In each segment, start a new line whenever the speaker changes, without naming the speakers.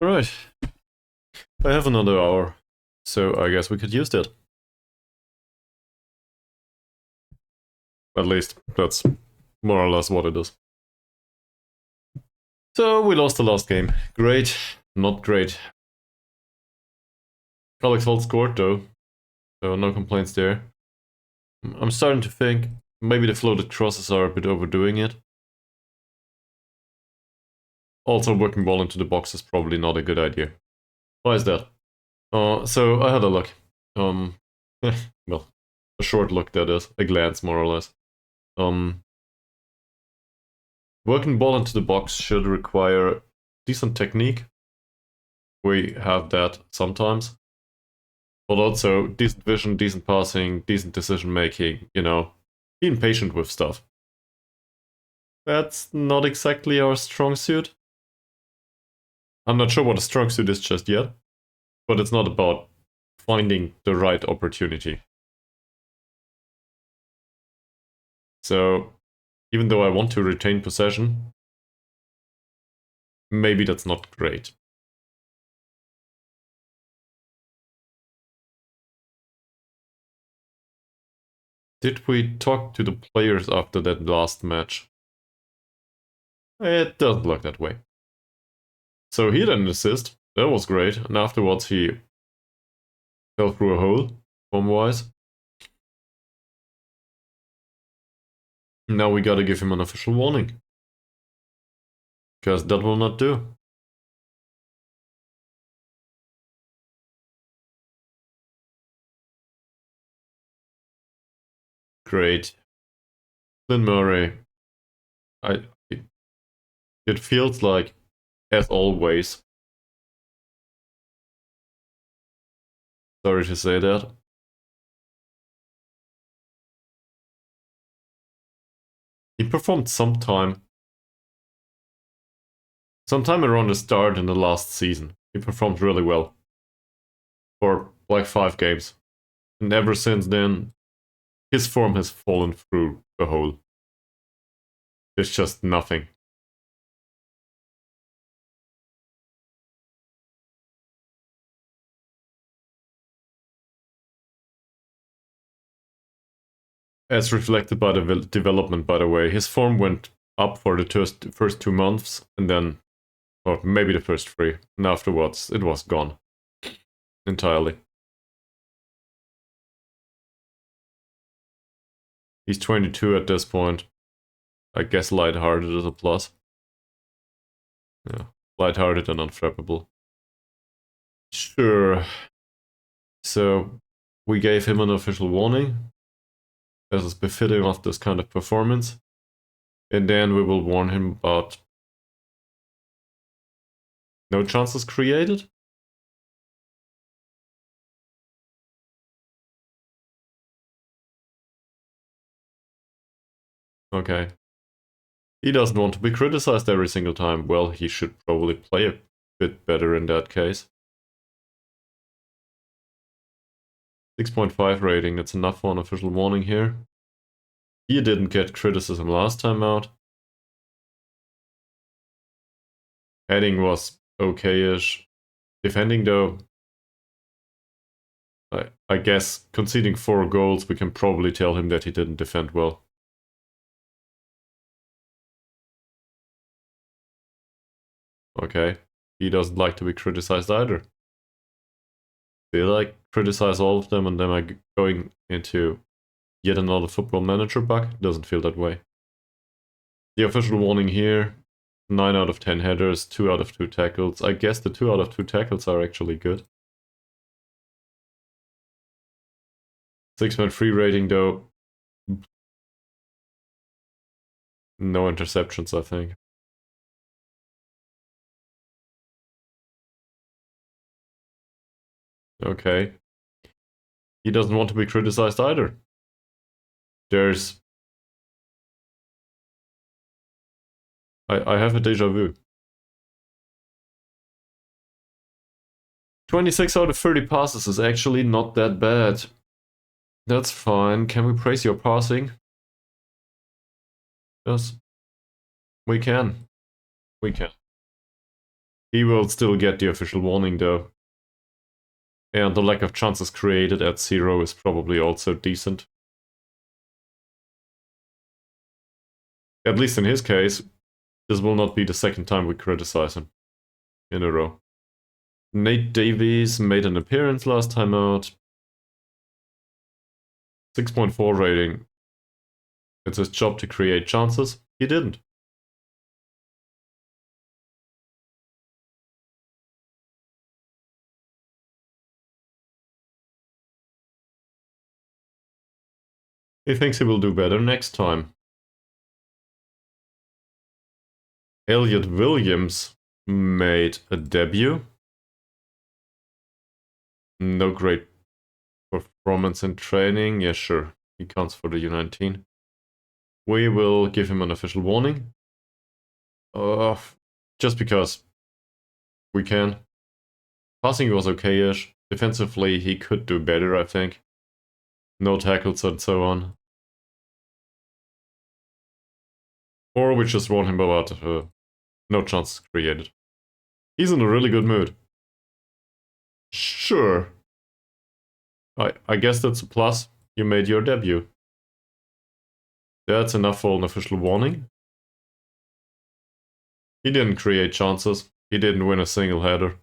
Alright. I have another hour, so I guess we could use that. At least, that's more or less what it is. So, we lost the last game. Great. Not great. Alex Holt scored though, so no complaints there. I'm starting to think maybe the floated crosses are a bit overdoing it. Also, working ball into the box is probably not a good idea. Why is that? So I had a look. Well, a short look that is, a glance more or less. Working ball into the box should require decent technique. We have that sometimes. But also decent vision, decent passing, decent decision making, you know, being patient with stuff. That's not exactly our strong suit. I'm not sure what a strong suit is just yet, but it's not about finding the right opportunity. So, even though I want to retain possession, maybe that's not great. Did we talk to the players after that last match? It doesn't look that way. So he had an assist, that was great, and afterwards he fell through a hole, form-wise. Now we gotta give him an official warning. Because that will not do. Great. Lynn Murray. It feels like, as always. Sorry to say that. He performed sometime around the start in the last season. He performed really well. For like 5 games. And ever since then, his form has fallen through the hole. There's just nothing. As reflected by the development, by the way, his form went up for the first 2 months, and then, or maybe the first 3, and afterwards it was gone. Entirely. He's 22 at this point. I guess lighthearted is a plus. Yeah, lighthearted and unflappable. Sure. So, we gave him an official warning, as is befitting of this kind of performance. And then we will warn him about no chances created. Okay. He doesn't want to be criticized every single time. Well, he should probably play a bit better in that case. 6.5 rating, that's enough for an official warning here. He didn't get criticism last time out. Heading was okay-ish. Defending though, I guess conceding 4 goals, we can probably tell him that he didn't defend well. Okay, he doesn't like to be criticized either. Did I criticize all of them and then I'm going into yet another Football Manager bug? Doesn't feel that way. The official warning here, 9 out of 10 headers, 2 out of 2 tackles. I guess the 2 out of 2 tackles are actually good. 6.3 rating though. No interceptions, I think. Okay. He doesn't want to be criticized either. I have a deja vu. 26 out of 30 passes is actually not that bad. That's fine. Can we praise your passing? Yes. We can. We can. He will still get the official warning though. And the lack of chances created at 0 is probably also decent. At least in his case, this will not be the second time we criticize him in a row. Nate Davies made an appearance last time out. 6.4 rating. It's his job to create chances. He didn't. He thinks he will do better next time. Elliot Williams made a debut. No great performance in training. Yeah, sure. He counts for the U19. We will give him an official warning. Just because we can. Passing was okay-ish. Defensively, he could do better, I think. No tackles and so on. Or we just warn him about no chances created. He's in a really good mood. Sure. I guess that's a plus. You made your debut. That's enough for an official warning. He didn't create chances. He didn't win a single header.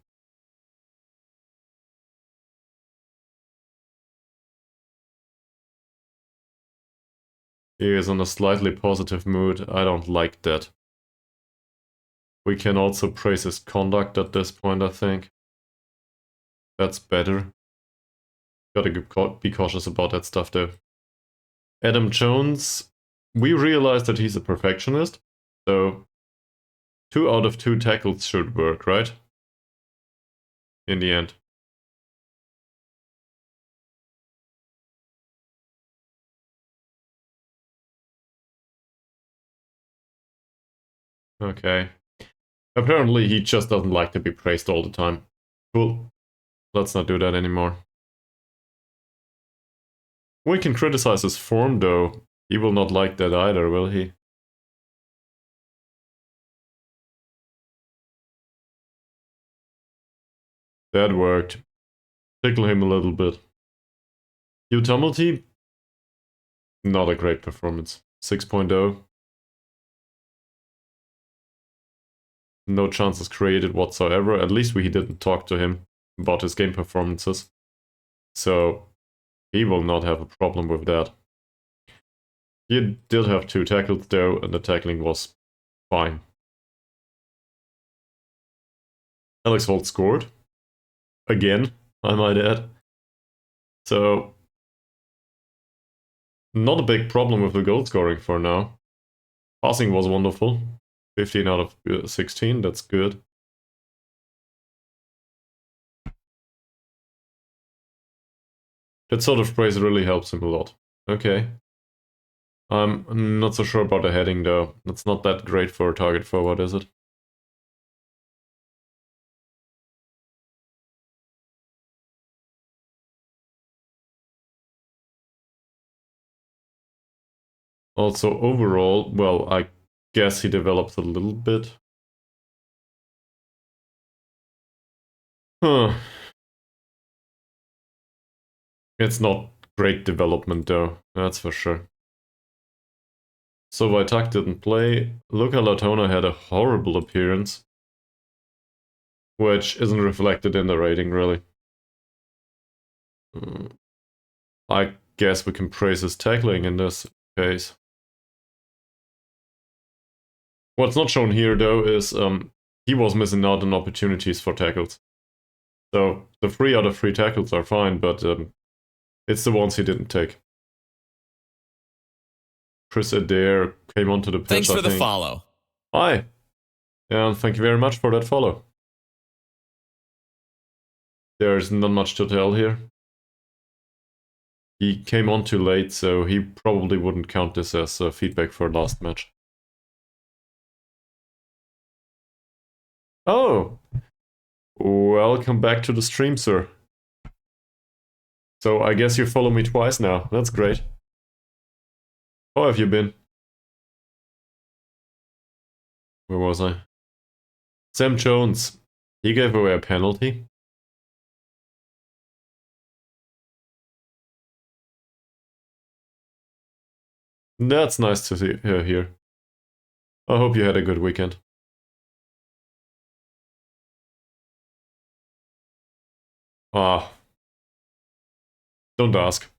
He is in a slightly positive mood. I don't like that. We can also praise his conduct at this point, I think. That's better. Gotta be cautious about that stuff though. Adam Jones, we realized that he's a perfectionist, so 2 out of 2 tackles should work, right? In the end. Okay. Apparently he just doesn't like to be praised all the time. Cool. Let's not do that anymore. We can criticize his form though. He will not like that either, will he? That worked. Tickle him a little bit. Utility? Not a great performance. 6.0. No chances created whatsoever. At least we didn't talk to him about his game performances. So he will not have a problem with that. He did have 2 tackles though, and the tackling was fine. Alex Holt scored. Again, I might add. So, not a big problem with the goal scoring for now. Passing was wonderful. 15 out of 16, that's good. That sort of praise really helps him a lot. Okay. I'm not so sure about the heading though. That's not that great for a target forward, is it? Also, overall, well, I guess he developed a little bit. Huh. It's not great development though, that's for sure. So Wojtak didn't play. Luca Latona had a horrible appearance, which isn't reflected in the rating, really. I guess we can praise his tackling in this case. What's not shown here, though, is he was missing out on opportunities for tackles. So the 3 out of 3 tackles are fine, but it's the ones he didn't take. Chris Adair came onto the pitch,
Thanks for the follow.
Hi. And thank you very much for that follow. There's not much to tell here. He came on too late, so he probably wouldn't count this as feedback for last match. Oh! Welcome back to the stream, sir. So I guess you follow me twice now. That's great. How have you been? Where was I? Sam Jones. He gave away a penalty. That's nice to see here. I hope you had a good weekend. Ah, don't ask.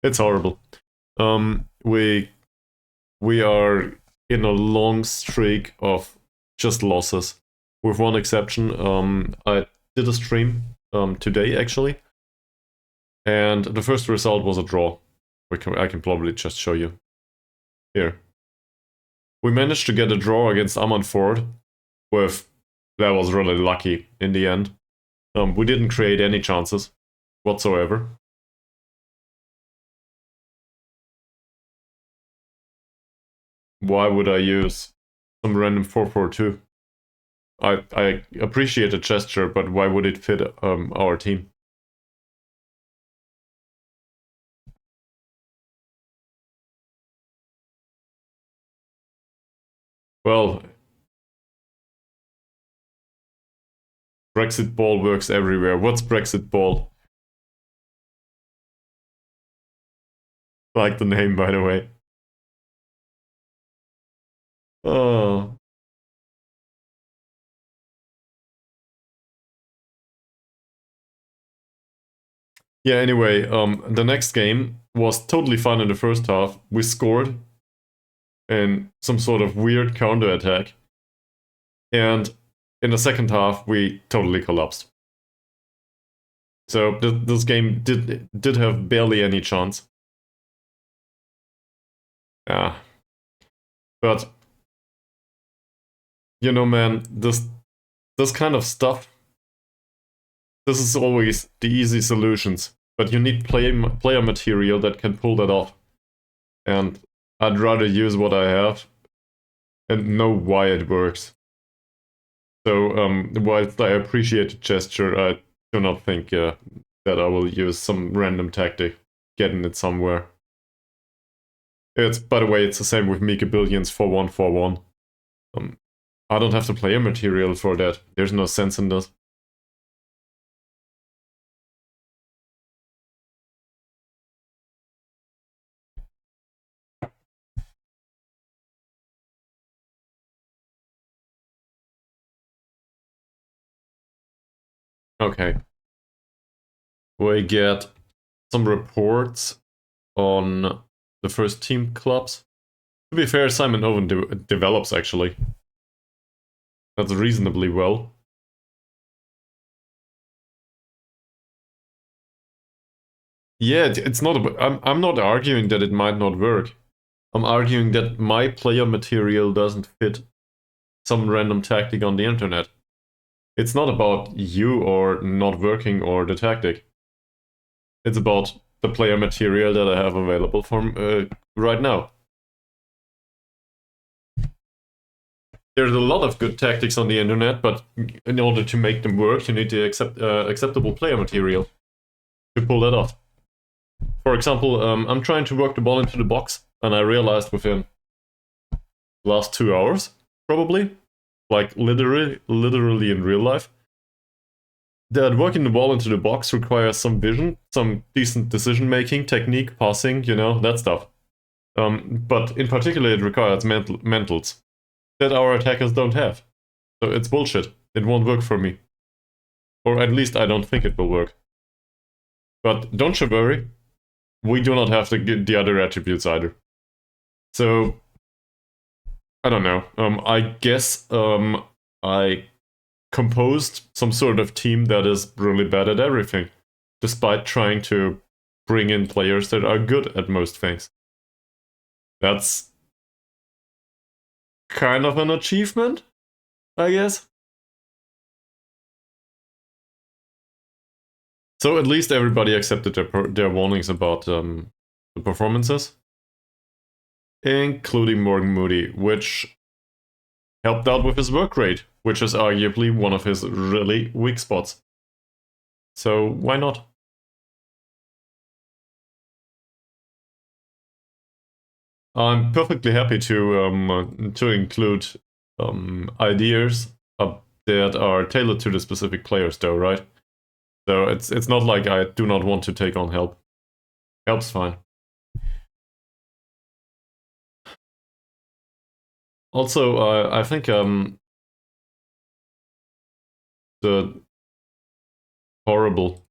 It's horrible. We are in a long streak of just losses, with one exception. I did a stream today actually, and the first result was a draw. I can probably just show you here. We managed to get a draw against Ford, with that was really lucky in the end. We didn't create any chances whatsoever. Why would I use some random 4-4-2? I appreciate the gesture, but why would it fit our team? Well, Brexit ball works everywhere. What's Brexit ball? Like the name, by the way. Oh. Yeah, anyway, the next game was totally fun in the first half. We scored in some sort of weird counter attack. And in the second half, we totally collapsed. So this game did have barely any chance. Yeah. But you know, man, this kind of stuff, this is always the easy solutions. But you need player material that can pull that off. And I'd rather use what I have and know why it works. So whilst I appreciate the gesture, I do not think that I will use some random tactic getting it somewhere. It's, by the way, it's the same with Mika Billions 4-1-4-1. I don't have the player material for that. There's no sense in this. Okay. We get some reports on the first team clubs. To be fair, Simon Owen develops actually. That's reasonably well. Yeah, it's not. I'm not arguing that it might not work. I'm arguing that my player material doesn't fit some random tactic on the internet. It's not about you or not working or the tactic. It's about the player material that I have available for right now. There's a lot of good tactics on the internet, but in order to make them work, you need to accept acceptable player material to pull that off. For example, I'm trying to work the ball into the box, and I realized within the last 2 hours, probably, like literally in real life, that working the ball into the box requires some vision, some decent decision making, technique, passing, you know, that stuff. But in particular, it requires mentals that our attackers don't have. So it's bullshit. It won't work for me. Or at least I don't think it will work. But don't you worry, we do not have the other attributes either. So, I don't know. I guess I composed some sort of team that is really bad at everything, despite trying to bring in players that are good at most things. That's kind of an achievement, I guess. So at least everybody accepted their warnings about the performances, including Morgan Moody, which helped out with his work rate, which is arguably one of his really weak spots. So why not? I'm perfectly happy to include ideas that are tailored to the specific players, though, right? So it's not like I do not want to take on help. Help's fine. Also, I think the horrible.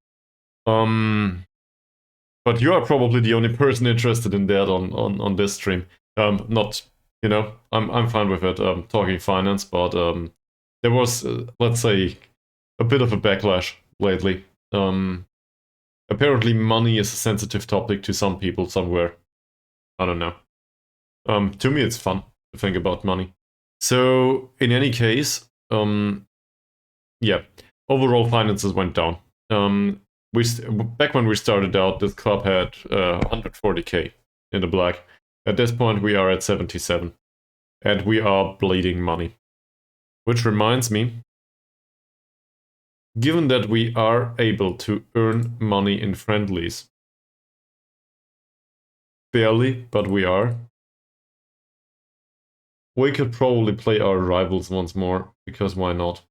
But you are probably the only person interested in that on this stream. Not, I'm fine with it. Talking finance, but there was, let's say, a bit of a backlash lately. Apparently, money is a sensitive topic to some people somewhere. I don't know. To me, it's fun to think about money. So, in any case, yeah, overall finances went down. Back when we started out, this club had 140k in the black. At this point, we are at 77, and we are bleeding money. Which reminds me, given that we are able to earn money in friendlies, barely, but we are, we could probably play our rivals once more, because why not?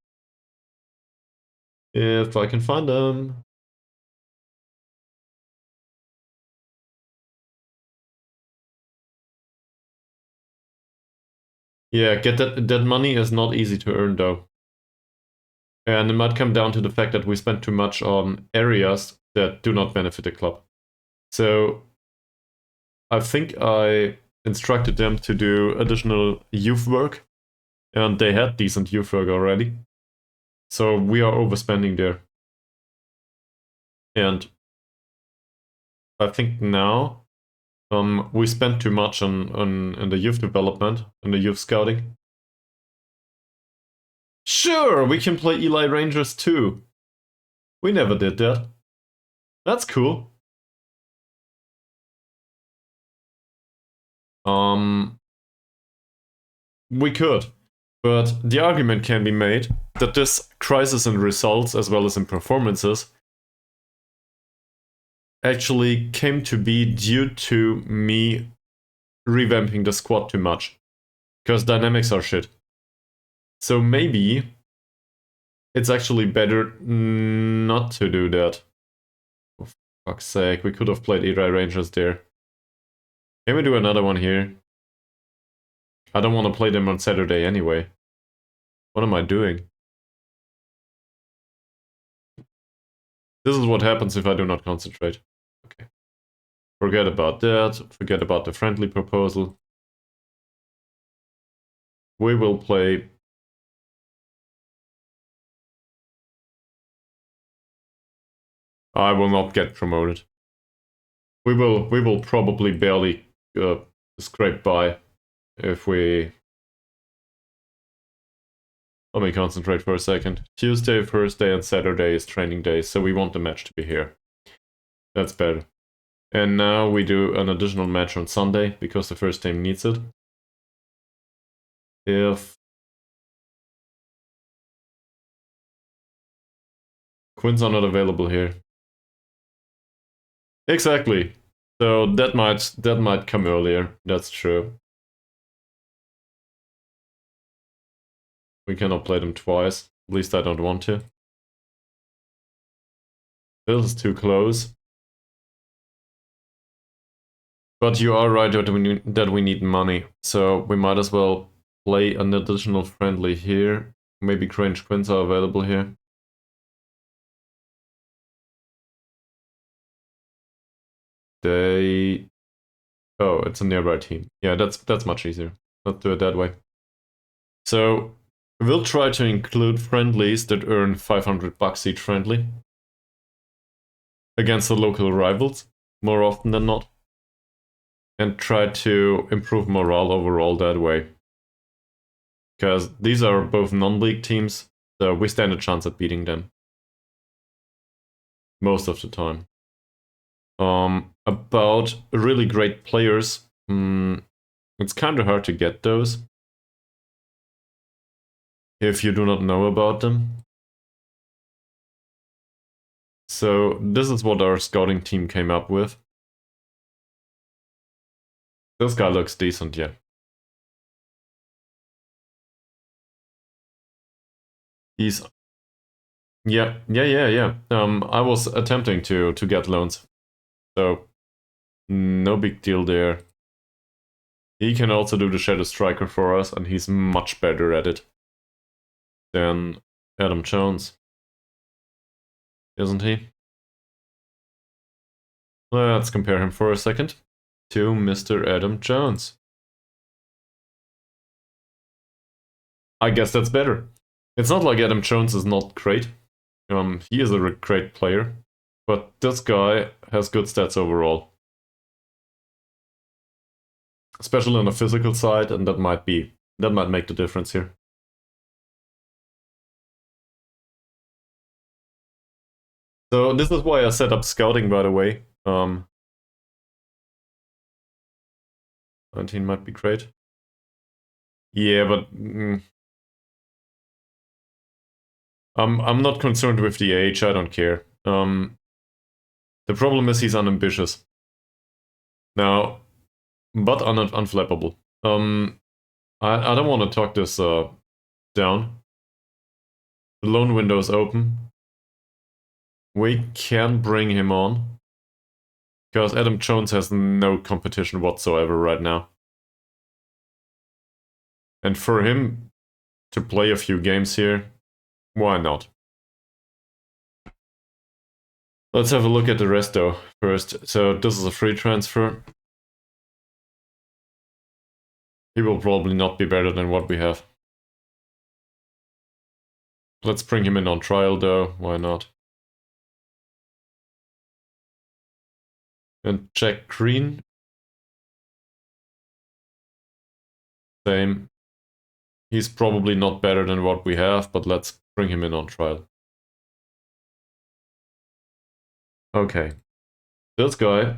If I can find them. Yeah, get that money is not easy to earn though. And it might come down to the fact that we spend too much on areas that do not benefit the club. So I think I instructed them to do additional youth work, and they had decent youth work already. So we are overspending there. And I think now we spent too much on the youth development and the youth scouting. Sure, we can play Eli Rangers too. We never did that. That's cool. We could, but the argument can be made that this crisis in results as well as in performances actually came to be due to me revamping the squad too much, because dynamics are shit. So maybe it's actually better not to do that. For fuck's sake, we could have played Eli Rangers there. Can we do another one here? I don't want to play them on Saturday anyway. What am I doing? This is what happens if I do not concentrate. Okay. Forget about that. Forget about the friendly proposal. We will play. I will not get promoted. We will probably barely scrape by if we. Let me concentrate for a second. Tuesday, Thursday, and Saturday is training days, so we want the match to be here. That's better. And now we do an additional match on Sunday because the first team needs it. If Quins are not available here. Exactly. So that might come earlier. That's true. We cannot play them twice. At least I don't want to. This is too close. But you are right that we need money. So we might as well play an additional friendly here. Maybe Grange Quins are available here. They... Oh, it's a nearby team. Yeah, that's much easier. Let's do it that way. So we'll try to include friendlies that earn 500 bucks each friendly against the local rivals more often than not, and try to improve morale overall that way. Because these are both non-league teams, so we stand a chance at beating them most of the time. About really great players, it's kind of hard to get those if you do not know about them. So this is what our scouting team came up with. This guy looks decent, yeah. He's yeah. I was attempting to get loans, so no big deal there. He can also do the Shadow Striker for us, and he's much better at it than Adam Jones, isn't he? Let's compare him for a second to Mr. Adam Jones. I guess that's better. It's not like Adam Jones is not great. He is a great player, but this guy has good stats overall, especially on the physical side, and that might make the difference here. So this is why I set up scouting, by the way. 19 might be great. Yeah, but I'm not concerned with the age. I don't care. The problem is he's unambitious. Now, but unflappable. I don't want to talk this down. The loan window is open. We can bring him on because Adam Jones has no competition whatsoever right now. And for him to play a few games here, why not? Let's have a look at the rest though first. So this is a free transfer. He will probably not be better than what we have. Let's bring him in on trial though, why not? And Jack Green. Same. He's probably not better than what we have, but let's bring him in on trial. Okay. This guy,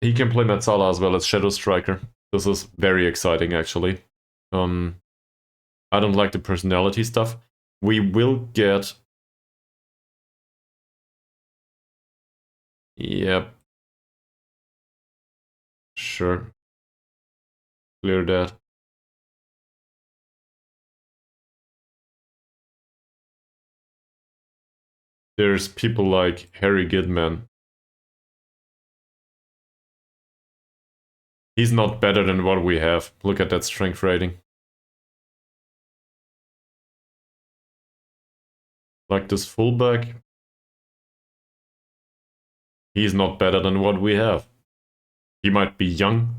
he can play Metzala as well as Shadow Striker. This is very exciting actually. I don't like the personality stuff. We will get... Yep. Sure. Clear that. There's people like Harry Goodman. He's not better than what we have. Look at that strength rating. Like this fullback. He's not better than what we have. He might be young,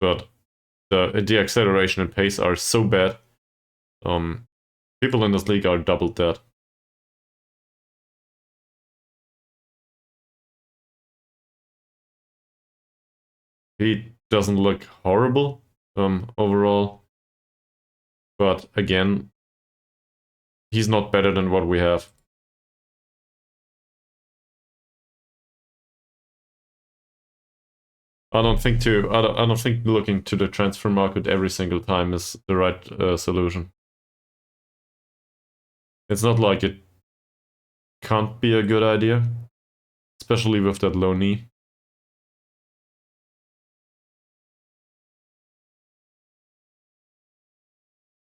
but the acceleration and pace are so bad. People in this league are double that. He doesn't look horrible overall, but again, he's not better than what we have. I don't think looking to the transfer market every single time is the right solution. It's not like it can't be a good idea, especially with that low knee.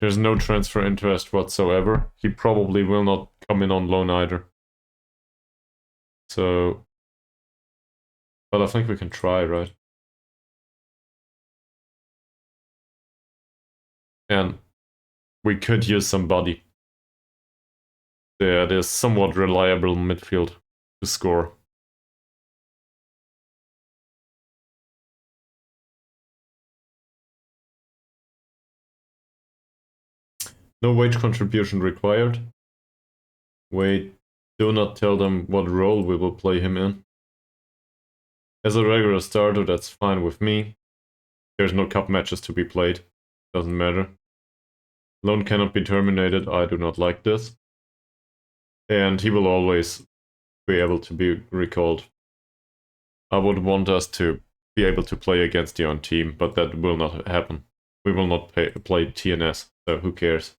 There's no transfer interest whatsoever. He probably will not come in on loan either. So, but I think we can try, right? And we could use somebody. There's somewhat reliable midfield to score. No wage contribution required. Wait, do not tell them what role we will play him in. As a regular starter, that's fine with me. There's no cup matches to be played. Doesn't matter. Loan cannot be terminated. I do not like this. And he will always be able to be recalled. I would want us to be able to play against the own team, but that will not happen. We will not play TNS, so who cares?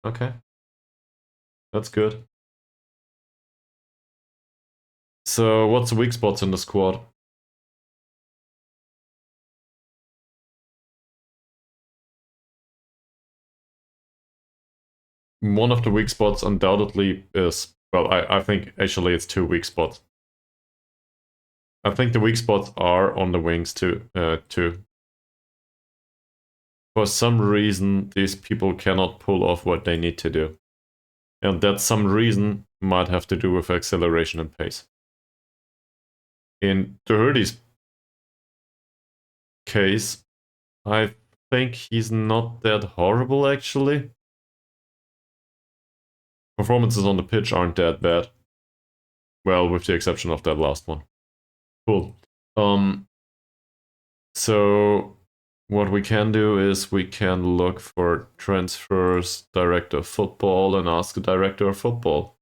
Okay. That's good. So what's the weak spots in the squad? one of the weak spots undoubtedly is, well, I think actually it's two weak spots. I think the weak spots are on the wings too. For some reason, these people cannot pull off what they need to do. And that some reason might have to do with acceleration and pace. In Doherty's case, I think he's not that horrible, actually. Performances on the pitch aren't that bad. Well, with the exception of that last one. Cool. So what we can do is we can look for transfers, director of football, and ask the director of football.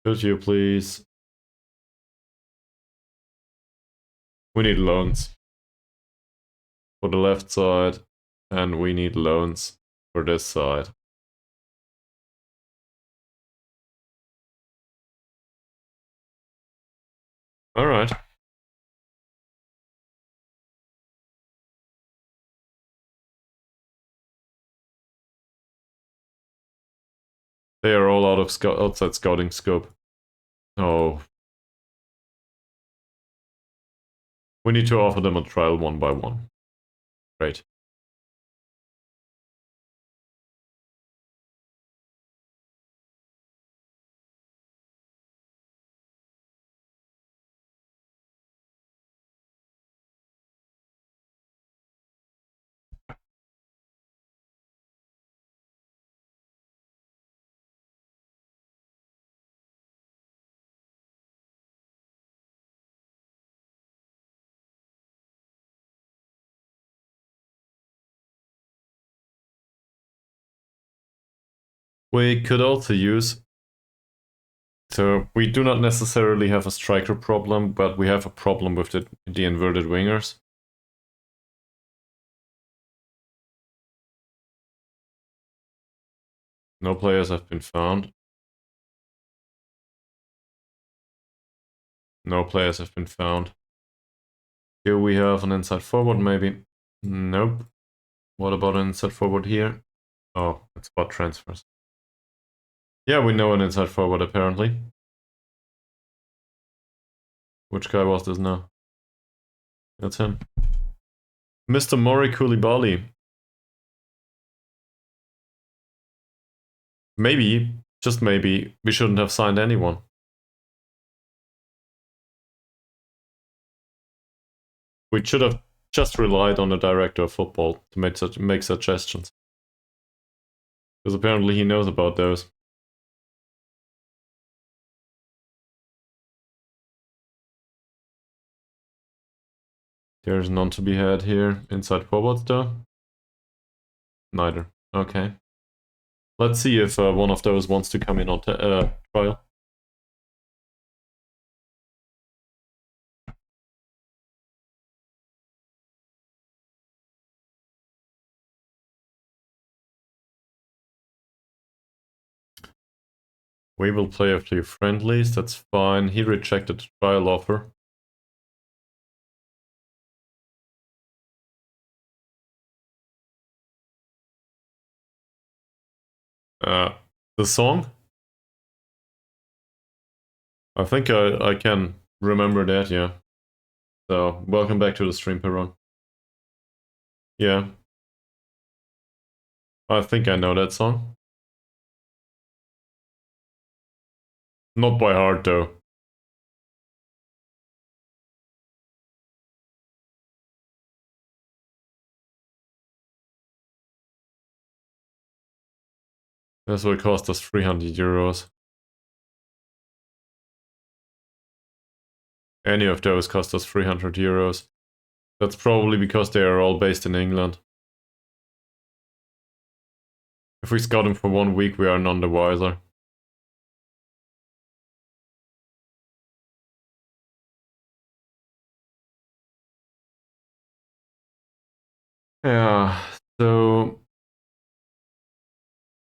Could you please? We need loans for the left side, and we need loans for this side. All right. They are all out of outside scouting scope. Oh. We need to offer them a trial one by one. Great. We could also use... So we do not necessarily have a striker problem, but we have a problem with the inverted wingers. No players have been found. No players have been found. Here we have an inside forward, maybe. Nope. What about an inside forward here? Oh, it's about transfers. Yeah, we know an inside forward, apparently. Which guy was this now? That's him. Mr. Mori Koulibaly. Maybe, just maybe, we shouldn't have signed anyone. We should have just relied on the director of football to make suggestions. Because apparently he knows about those. There's none to be had here. Inside forwards though? Neither. Okay. Let's see if one of those wants to come in on trial. We will play a few friendlies, that's fine. He rejected the trial offer. The song? I think I can remember that, yeah. So, welcome back to the stream, Perron. Yeah. I think I know that song. Not by heart, though. This will cost us 300 euros. Any of those cost us 300 euros. That's probably because they are all based in England. If we scout them for 1 week, we are none the wiser. Yeah, so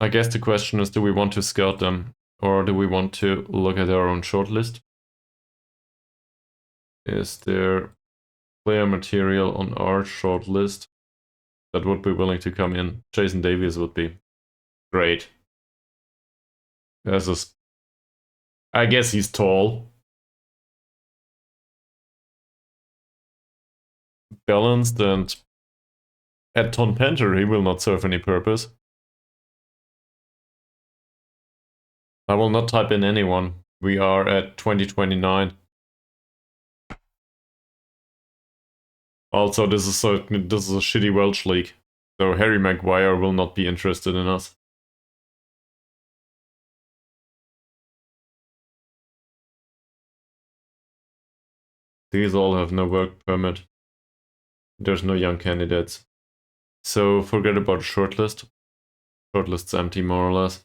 I guess the question is, do we want to scout them or do we want to look at our own shortlist? Is there Player material on our short list that would be willing to come in. Jason Davies would be great. I guess he's tall. Balanced, and at Ton Panther he will not serve any purpose. I will not type in anyone. We are at 2029. Also, this is a shitty Welsh league, so Harry Maguire will not be interested in us. These all have no work permit. There's no young candidates. So forget about shortlist. Shortlist's empty, more or less.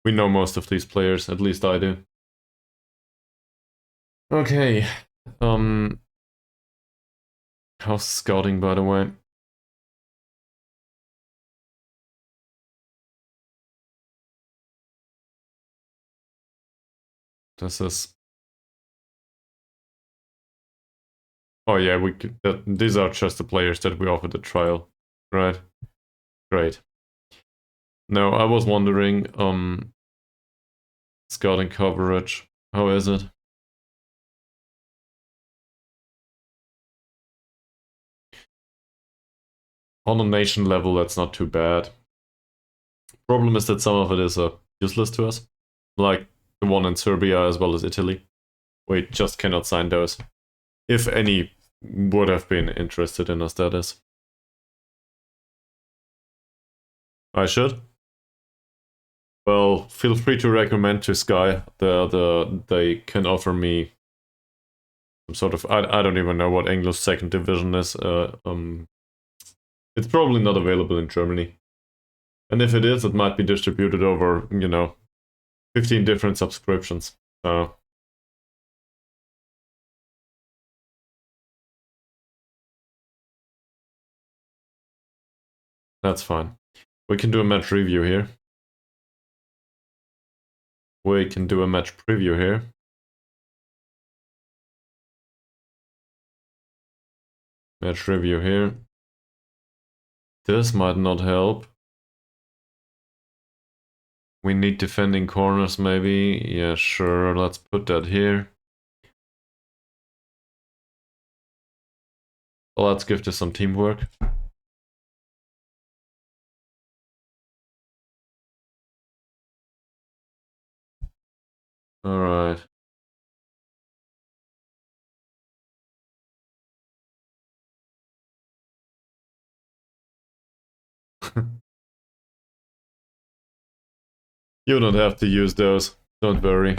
We know most of these players, at least I do. Okay. How's scouting, by the way? This is... Oh yeah, these are just the players that we offered a trial, right? Great. No, I was wondering, scouting coverage, how is it? On a nation level, that's not too bad. Problem is that some of it is useless to us, like the one in Serbia as well as Italy. We just cannot sign those. If any would have been interested in us, that is. I should. Well, feel free to recommend to Sky. They can offer me some sort of I don't even know what English second division is. It's probably not available in Germany, and if it is, it might be distributed over 15 different subscriptions. That's fine. We can do a match review here. We can do a match preview here. Match review here. This might not help. We need defending corners maybe. Yeah, sure. Let's put that here. Well, let's give this some teamwork. Alright. You don't have to use those. Don't worry.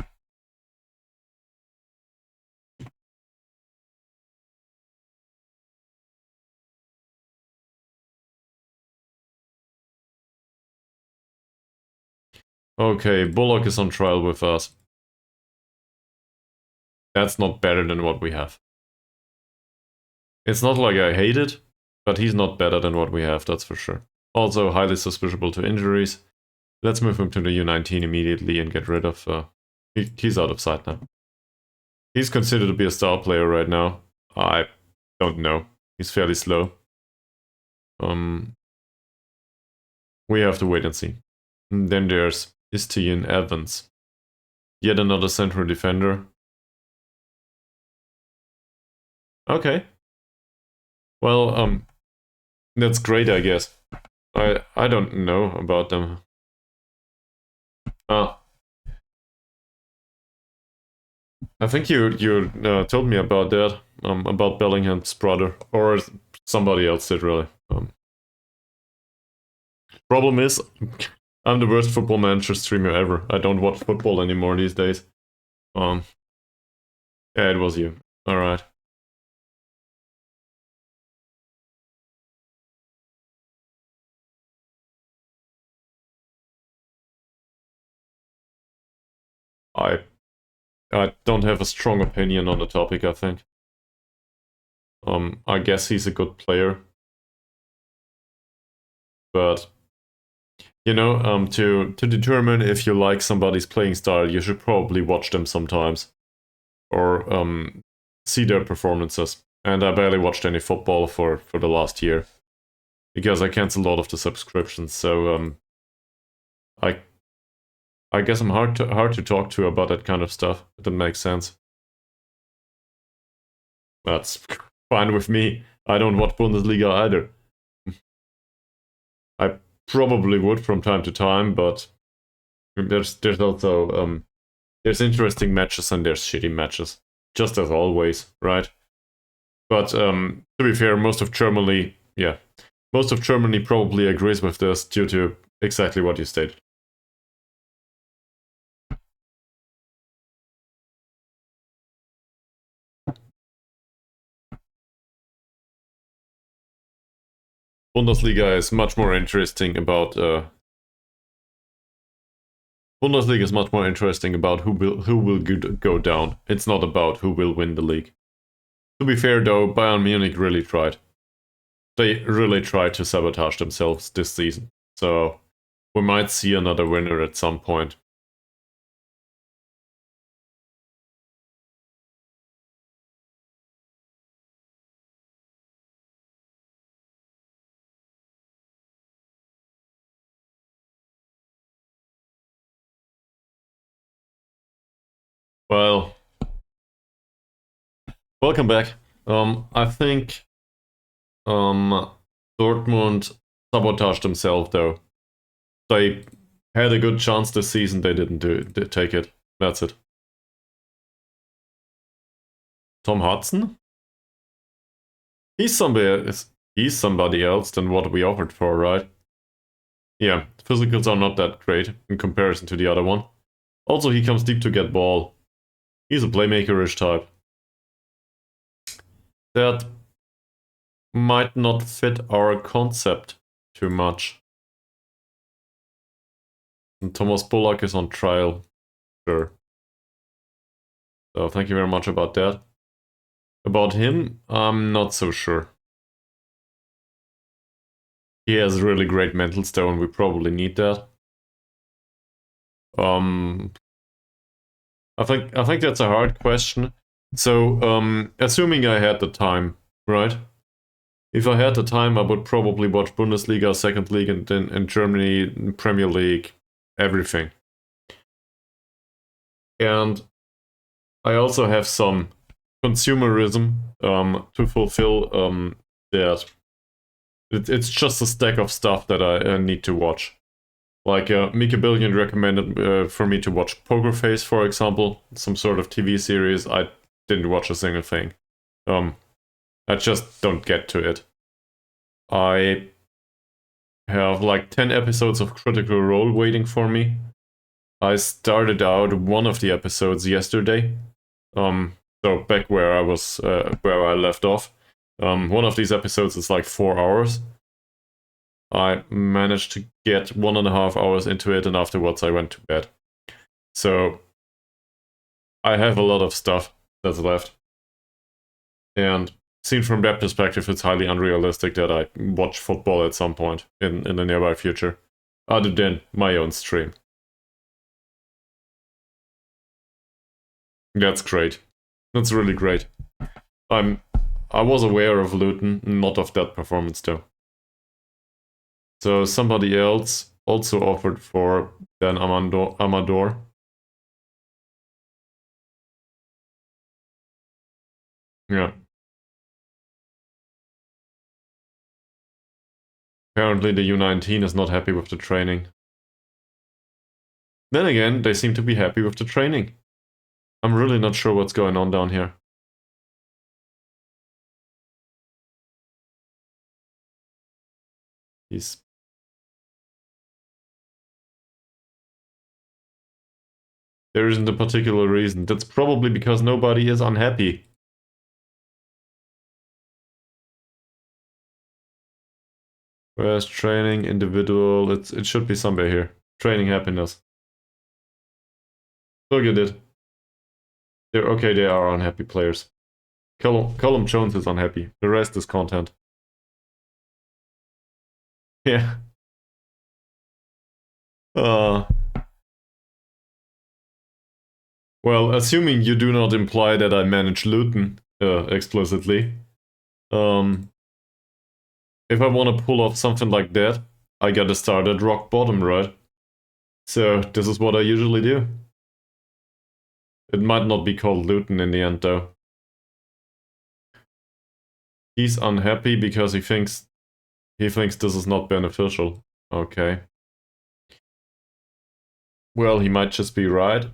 Okay, Bullock is on trial with us. That's not better than what we have. It's not like I hate it, but he's not better than what we have, that's for sure. Also, highly susceptible to injuries. Let's move him to the U19 immediately and get rid of... he's out of sight now. He's considered to be a star player right now. I don't know. He's fairly slow. We have to wait and see. And then there's Istian Evans. Yet another central defender. Okay. Well, that's great, I guess. I don't know about them. Ah. I think you told me about that, about Bellingham's brother, or somebody else did, really. Problem is, I'm the worst football manager streamer ever. I don't watch football anymore these days. Yeah, it was you. Alright. I I don't have a strong opinion on the topic, I think. I guess he's a good player. But, you know, to determine if you like somebody's playing style, you should probably watch them sometimes. Or see their performances. And I barely watched any football for the last year. Because I canceled a lot of the subscriptions, so I guess I'm hard to talk to about that kind of stuff. It doesn't make sense. That's fine with me. I don't watch Bundesliga either. I probably would from time to time, but there's also there's interesting matches and there's shitty matches, just as always, right? But to be fair, most of Germany probably agrees with this due to exactly what you stated. Bundesliga is much more interesting about Bundesliga is much more interesting about who will go down. It's not about who will win the league. To be fair though, Bayern Munich really tried. They really tried to sabotage themselves this season. So we might see another winner at some point. Well, welcome back. I think Dortmund sabotaged themselves though. They had a good chance this season. They didn't take it. That's it. Tom Hudson? He's somebody else than what we offered for, right? Yeah, physicals are not that great in comparison to the other one. Also, he comes deep to get ball. He's a playmaker-ish type. That might not fit our concept too much. And Thomas Bullock is on trial. Sure. So thank you very much about that. About him, I'm not so sure. He has really great mental stone. We probably need that. I think that's a hard question. So, assuming I had the time, right? If I had the time, I would probably watch Bundesliga, Second League, and then in Germany, Premier League, everything. And I also have some consumerism to fulfill that. It's just a stack of stuff that I need to watch. Like Mika Billion recommended for me to watch Poker Face, for example, some sort of TV series. I didn't watch a single thing. I just don't get to it. I have like 10 episodes of Critical Role waiting for me. I started out one of the episodes yesterday. So back where I was, where I left off. One of these episodes is like 4 hours. I managed to get 1.5 hours into it, and afterwards I went to bed. So I have a lot of stuff that's left. And seen from that perspective, it's highly unrealistic that I watch football at some point in the nearby future, other than my own stream. That's great. That's really great. I was aware of Luton, not of that performance though. So somebody else also offered for Dan Amador. Yeah. Apparently the U19 is not happy with the training. Then again, they seem to be happy with the training. I'm really not sure what's going on down here. There isn't a particular reason. That's probably because nobody is unhappy. Whereas training, individual, it should be somewhere here. Training happiness. Look at it. They're okay, they are unhappy players. Colum Jones is unhappy. The rest is content. Yeah. Uh, well, assuming you do not imply that I manage Luton explicitly, if I want to pull off something like that, I gotta start at rock bottom, right? So this is what I usually do. It might not be called Luton in the end, though. He's unhappy because he thinks this is not beneficial. Okay. Well, he might just be right.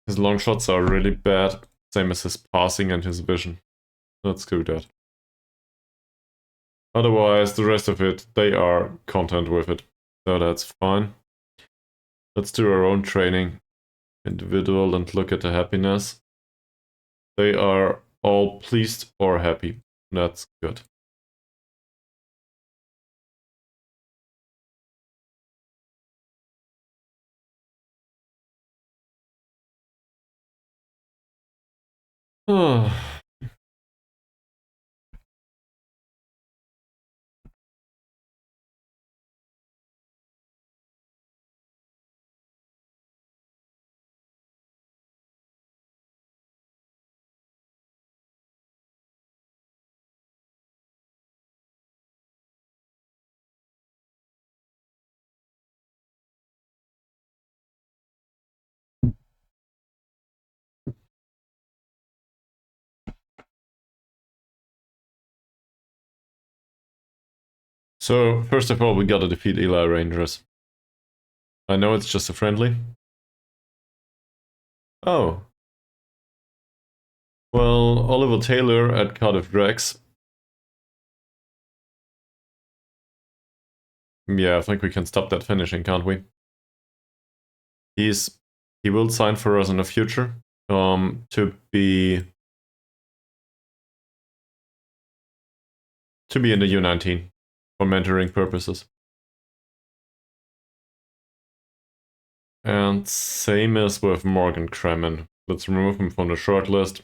His long shots are really bad, same as his passing and his vision. Let's do that. Otherwise, the rest of it, they are content with it. So that's fine. Let's do our own training. Individual and look at the happiness. They are all pleased or happy. That's good. So, first of all, we gotta defeat Eli Rangers. I know it's just a friendly. Oh. Well, Oliver Taylor at Cardiff Drax. Yeah, I think we can stop that finishing, can't we? He will sign for us in the future. To be in the U19 for mentoring purposes. And same as with Morgan Kremen. Let's remove him from the shortlist.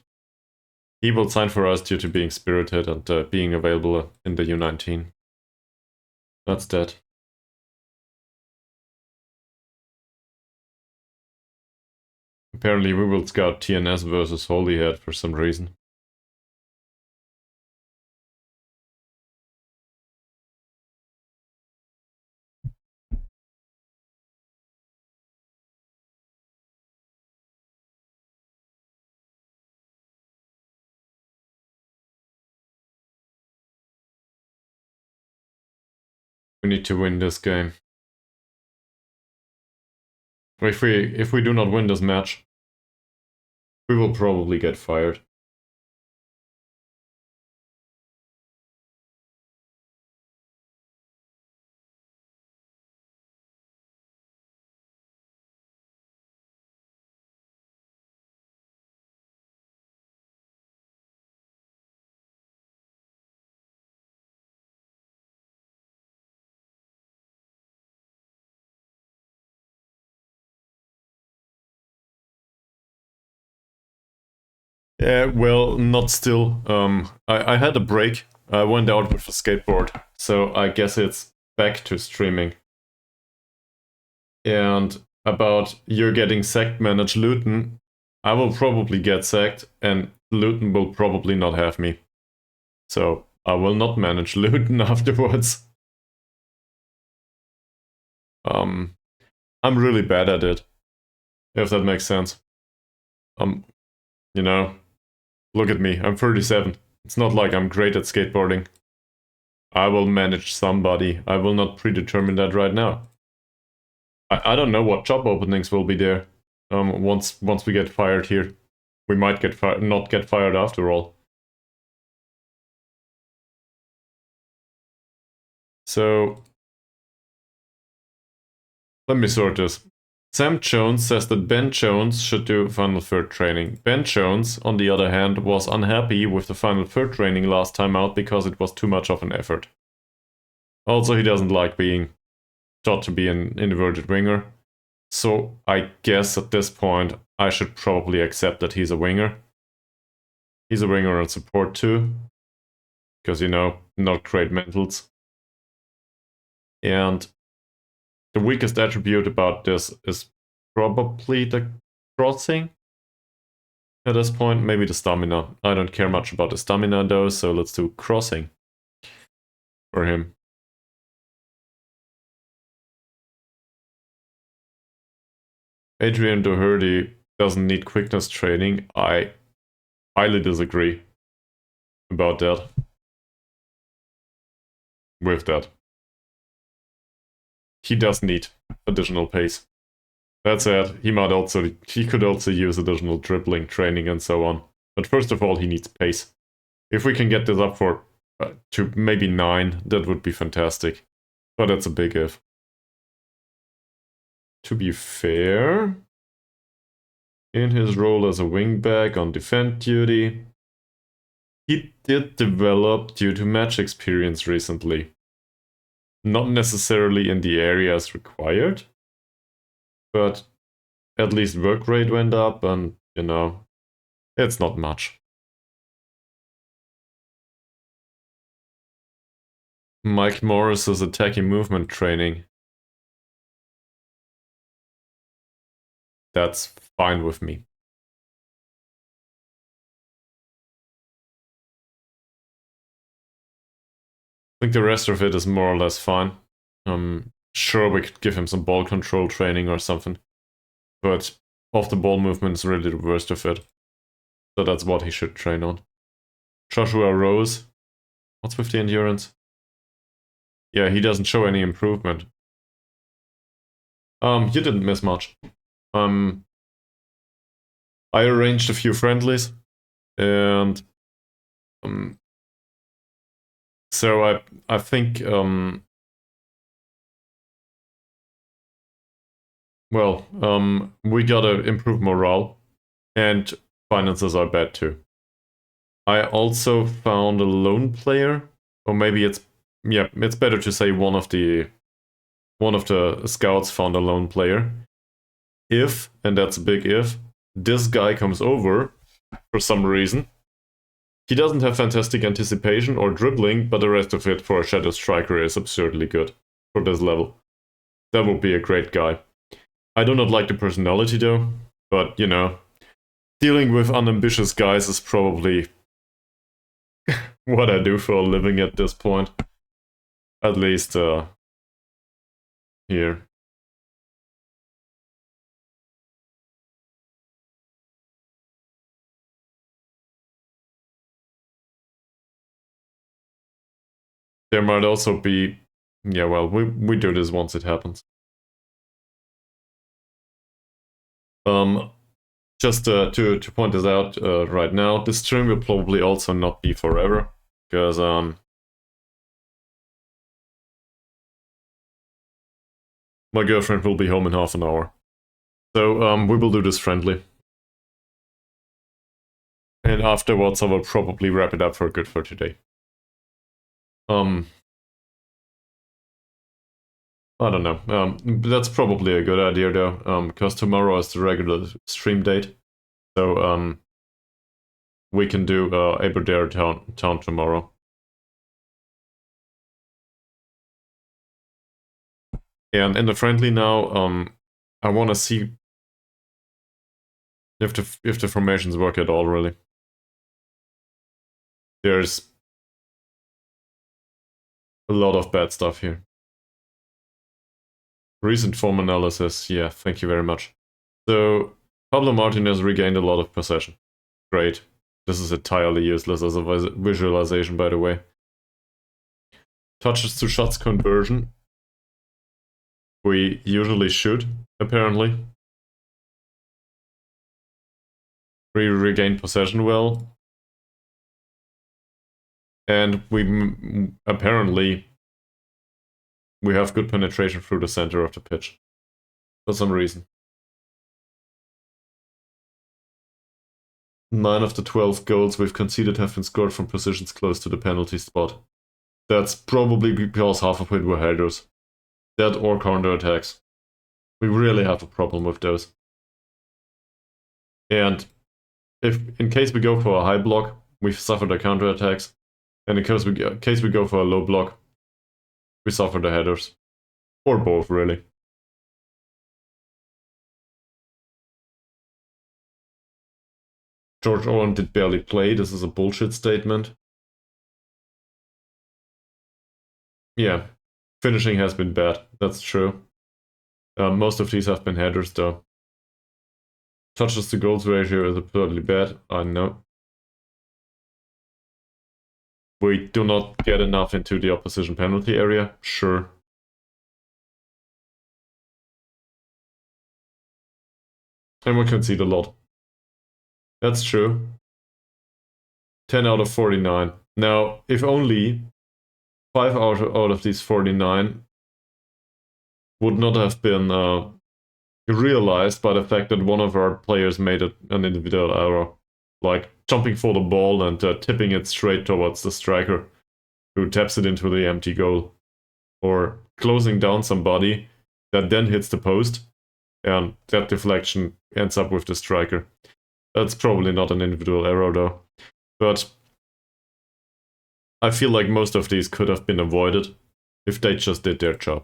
He will sign for us due to being spirited and being available in the U19. That's that. Apparently we will scout TNS versus Holyhead for some reason. We need to win this game. If we do not win this match, we will probably get fired. Yeah, well, not still. I had a break. I went out with a skateboard, so I guess it's back to streaming. And about you're getting sacked, manage Luton, I will probably get sacked, and Luton will probably not have me. So I will not manage Luton afterwards. I'm really bad at it, if that makes sense. You know, look at me, I'm 37. It's not like I'm great at skateboarding. I will manage somebody. I will not predetermine that right now. I don't know what job openings will be there. Once we get fired here, we might not get fired after all. So let me sort this. Sam Jones says that Ben Jones should do Final Third training. Ben Jones, on the other hand, was unhappy with the Final Third training last time out because it was too much of an effort. Also, he doesn't like being taught to be an inverted winger. So I guess at this point, I should probably accept that he's a winger. He's a winger on support too, because, you know, not great mentals. And the weakest attribute about this is probably the crossing. At this point, maybe the stamina. I don't care much about the stamina though, so let's do crossing for him. Adrian Doherty doesn't need quickness training. I highly disagree about that. With that. He does need additional pace. That said, he could also use additional dribbling training and so on. But first of all, he needs pace. If we can get this up to maybe 9, that would be fantastic. But that's a big if. To be fair, in his role as a wingback on defend duty, he did develop due to match experience recently. Not necessarily in the areas required, but at least work rate went up and, you know, it's not much. Mike Morris's attacking movement training. That's fine with me. I think the rest of it is more or less fine. Sure, we could give him some ball control training or something, but off the ball movement is really the worst of it. So that's what he should train on. Joshua Rose. What's with the endurance? Yeah, he doesn't show any improvement. You didn't miss much. I arranged a few friendlies, and so I think we gotta improve morale, and finances are bad too. I also found a lone player, or maybe it's better to say one of the scouts found a lone player. If, and that's a big if, this guy comes over for some reason. He doesn't have fantastic anticipation or dribbling, but the rest of it for a Shadow Striker is absurdly good for this level. That would be a great guy. I do not like the personality though, but you know, dealing with unambitious guys is probably what I do for a living at this point. At least here. There might also be, yeah, well, we do this once it happens. Just to point this out right now, this stream will probably also not be forever, because my girlfriend will be home in half an hour. So we will do this friendly. And afterwards I will probably wrap it up for good for today. I don't know. That's probably a good idea though, because tomorrow is the regular stream date. So we can do Aberdare Town tomorrow. And in the friendly now, I want to see if the formations work at all, really. There's a lot of bad stuff here. Recent form analysis, yeah, thank you very much. So, Pablo Martinez regained a lot of possession. Great. This is entirely useless as a visualization, by the way. Touches to shots conversion. We usually should, apparently. We regained possession well. And we apparently we have good penetration through the center of the pitch. For some reason. 9 of the 12 goals we've conceded have been scored from positions close to the penalty spot. That's probably because half of it were headers. That or counter attacks. We really have a problem with those. And if in case we go for a high block, we suffer the counterattacks. And in case we go for a low block, we suffer the headers. Or both, really. George Owen did barely play. This is a bullshit statement. Yeah, finishing has been bad. That's true. Most of these have been headers, though. Touches to goals ratio is absurdly bad. I know. We do not get enough into the opposition penalty area. Sure. And we concede a lot. That's true. 10 out of 49. Now, if only 5 out of these 49 would not have been realized by the fact that one of our players made an individual error, like jumping for the ball and tipping it straight towards the striker, who taps it into the empty goal, or closing down somebody that then hits the post, and that deflection ends up with the striker. That's probably not an individual error, though. But I feel like most of these could have been avoided if they just did their job.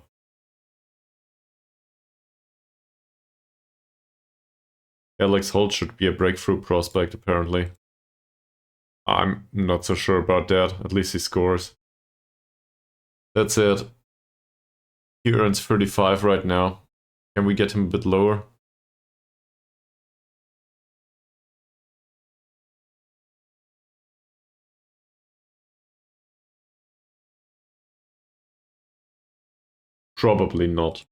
Alex Holt should be a breakthrough prospect, apparently. I'm not so sure about that. At least he scores. That's it. He earns 35 right now. Can we get him a bit lower? Probably not.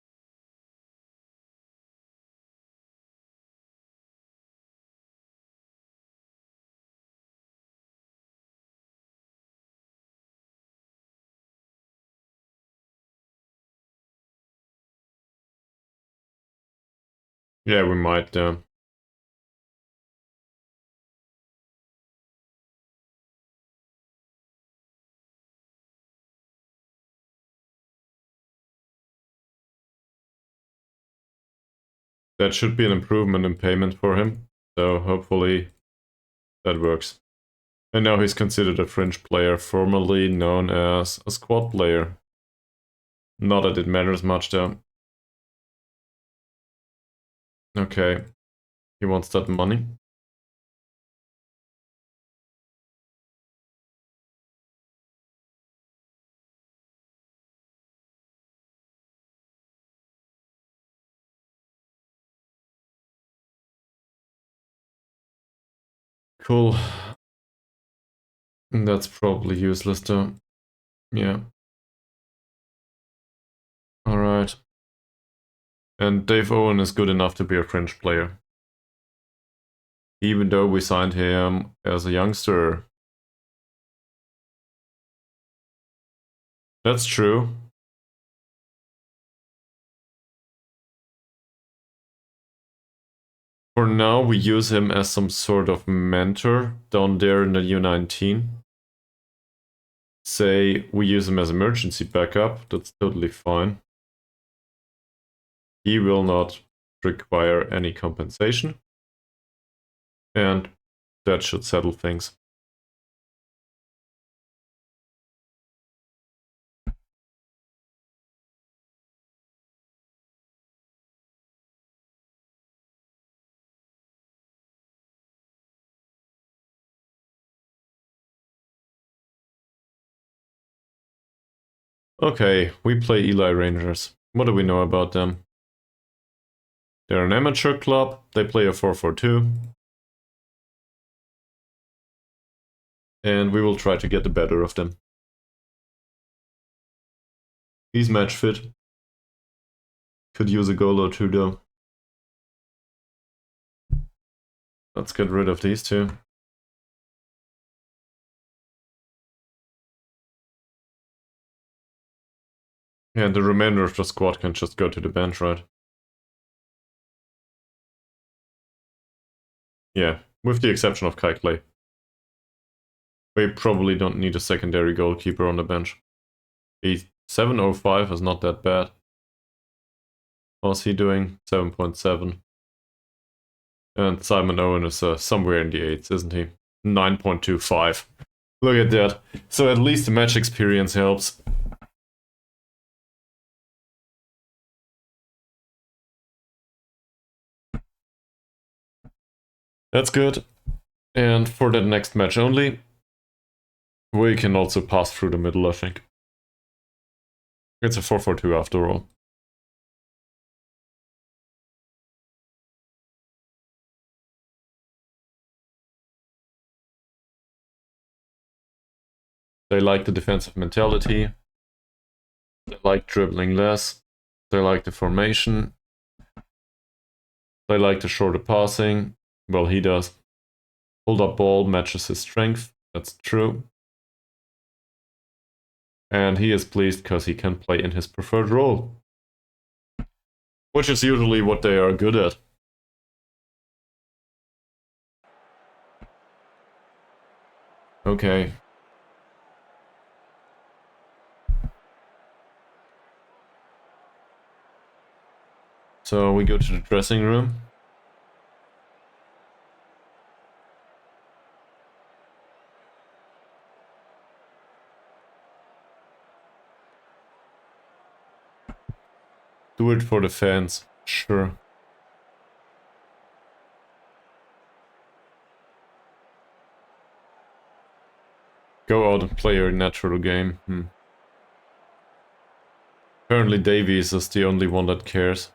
Yeah, we might. That should be an improvement in payment for him. So hopefully that works. And now he's considered a fringe player, formerly known as a squad player. Not that it matters much though. Okay. He wants that money. Cool. That's probably useless though. Yeah. Alright. And Dave Owen is good enough to be a fringe player. Even though we signed him as a youngster. That's true. For now, we use him as some sort of mentor down there in the U19. Say we use him as emergency backup, that's totally fine. He will not require any compensation. And that should settle things. Okay, we play Eli Rangers. What do we know about them? They're an amateur club. They play a 4-4-2. And we will try to get the better of them. He's match fit. Could use a goal or two though. Let's get rid of these two. Yeah, the remainder of the squad can just go to the bench, right? Yeah, with the exception of Kai Clay. We probably don't need a secondary goalkeeper on the bench. A 7.05 is not that bad. How's he doing? 7.7. And Simon Owen is somewhere in the 8s, isn't he? 9.25. Look at that. So at least the match experience helps. That's good. And for the next match only, we can also pass through the middle, I think. It's a 4-4-2 after all. They like the defensive mentality. They like dribbling less. They like the formation. They like the shorter passing. Well, he does. Hold up ball matches his strength. That's true. And he is pleased because he can play in his preferred role. Which is usually what they are good at. Okay. So we go to the dressing room. Do it for the fans. Sure. Go out and play your natural game. Apparently Davies is the only one that cares.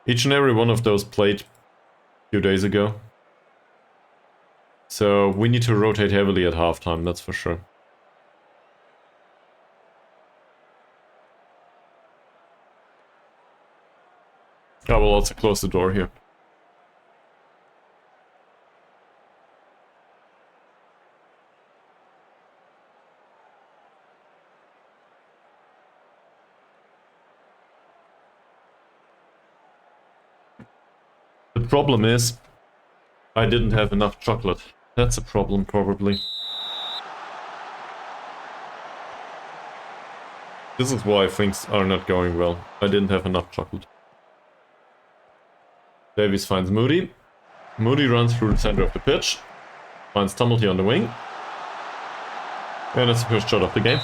Each and every one of those played a few days ago. So we need to rotate heavily at halftime, that's for sure. I will also close the door here. The problem is, I didn't have enough chocolate. That's a problem, probably. This is why things are not going well. I didn't have enough chocolate. Davies finds Moody. Moody runs through the center of the pitch. Finds Tumblety on the wing. And it's the first shot of the game.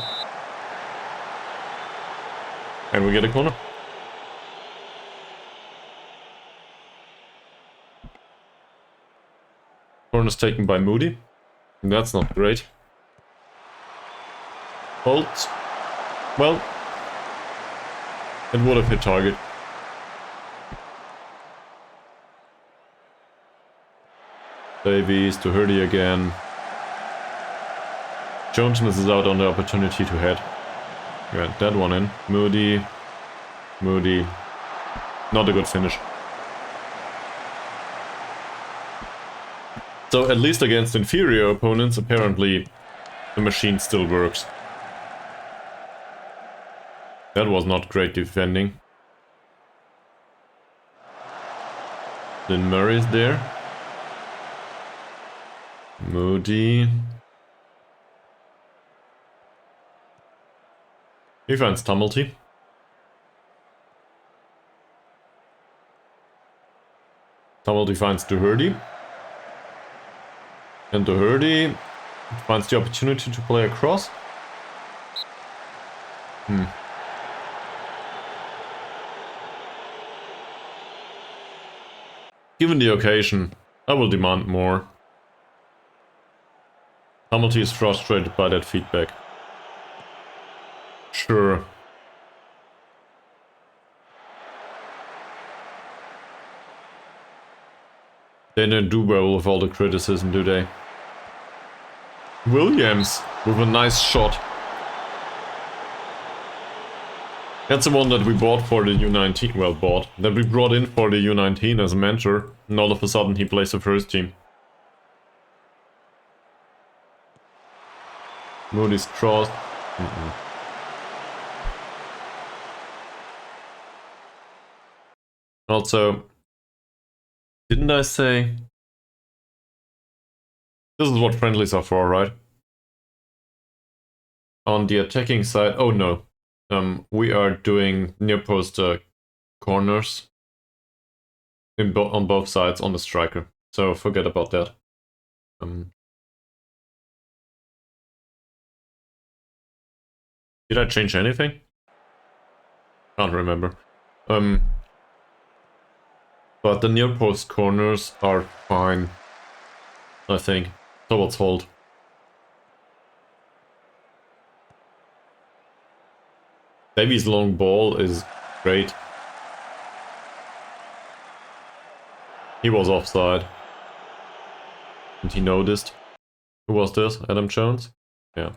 And we get a corner. Corner's taken by Moody. That's not great. Bolt. Well, it would have hit target. Davies to Hurdy again. Jones misses out on the opportunity to head. Get that one in. Moody. Moody. Not a good finish. So at least against inferior opponents, apparently the machine still works. That was not great defending. Then Murray's there. Moody. He finds Tumblety. Tumblety finds Doherty. And Doherty finds the opportunity to play across. Given the occasion, I will demand more. Tumblety is frustrated by that feedback. Sure. They don't do well with all the criticism, do they? Williams with a nice shot. That's the one that we bought for the U19. Well, that we brought in for the U19 as a mentor. And all of a sudden he plays the first team. Moody's crossed. Also, didn't I say... This is what friendlies are for, right? On the attacking side... Oh no. We are doing near post corners. on both sides on the striker. So forget about that. Did I change anything? Can't remember. But the near post corners are fine, I think. Towards hold. Davies' long ball is great. He was offside. And he noticed. Who was this? Adam Jones? Yeah.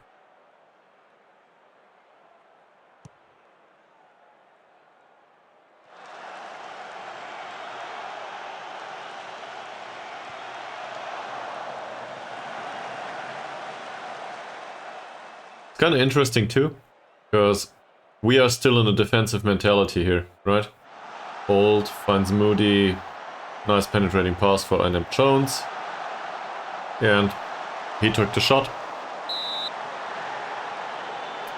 It's kind of interesting too, because we are still in a defensive mentality here, right? Holt finds Moody, nice penetrating pass for Adam Jones, and he took the shot.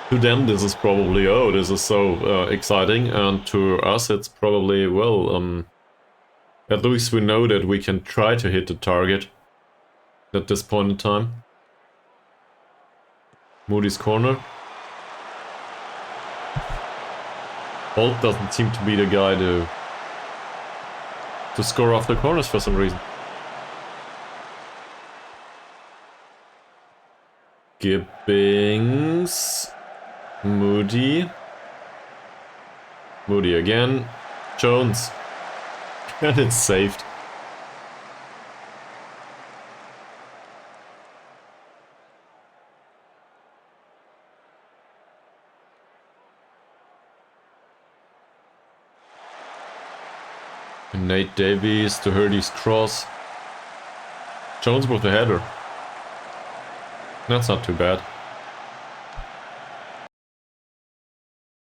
To them this is probably, oh, this is so exciting, and to us it's probably, well, at least we know that we can try to hit the target at this point in time. Moody's corner. Holt doesn't seem to be the guy to score off the corners for some reason. Gibbings. Moody. Moody again. Jones. And it's saved. And Nate Davies to Hurdy's cross. Jones with the header. That's not too bad.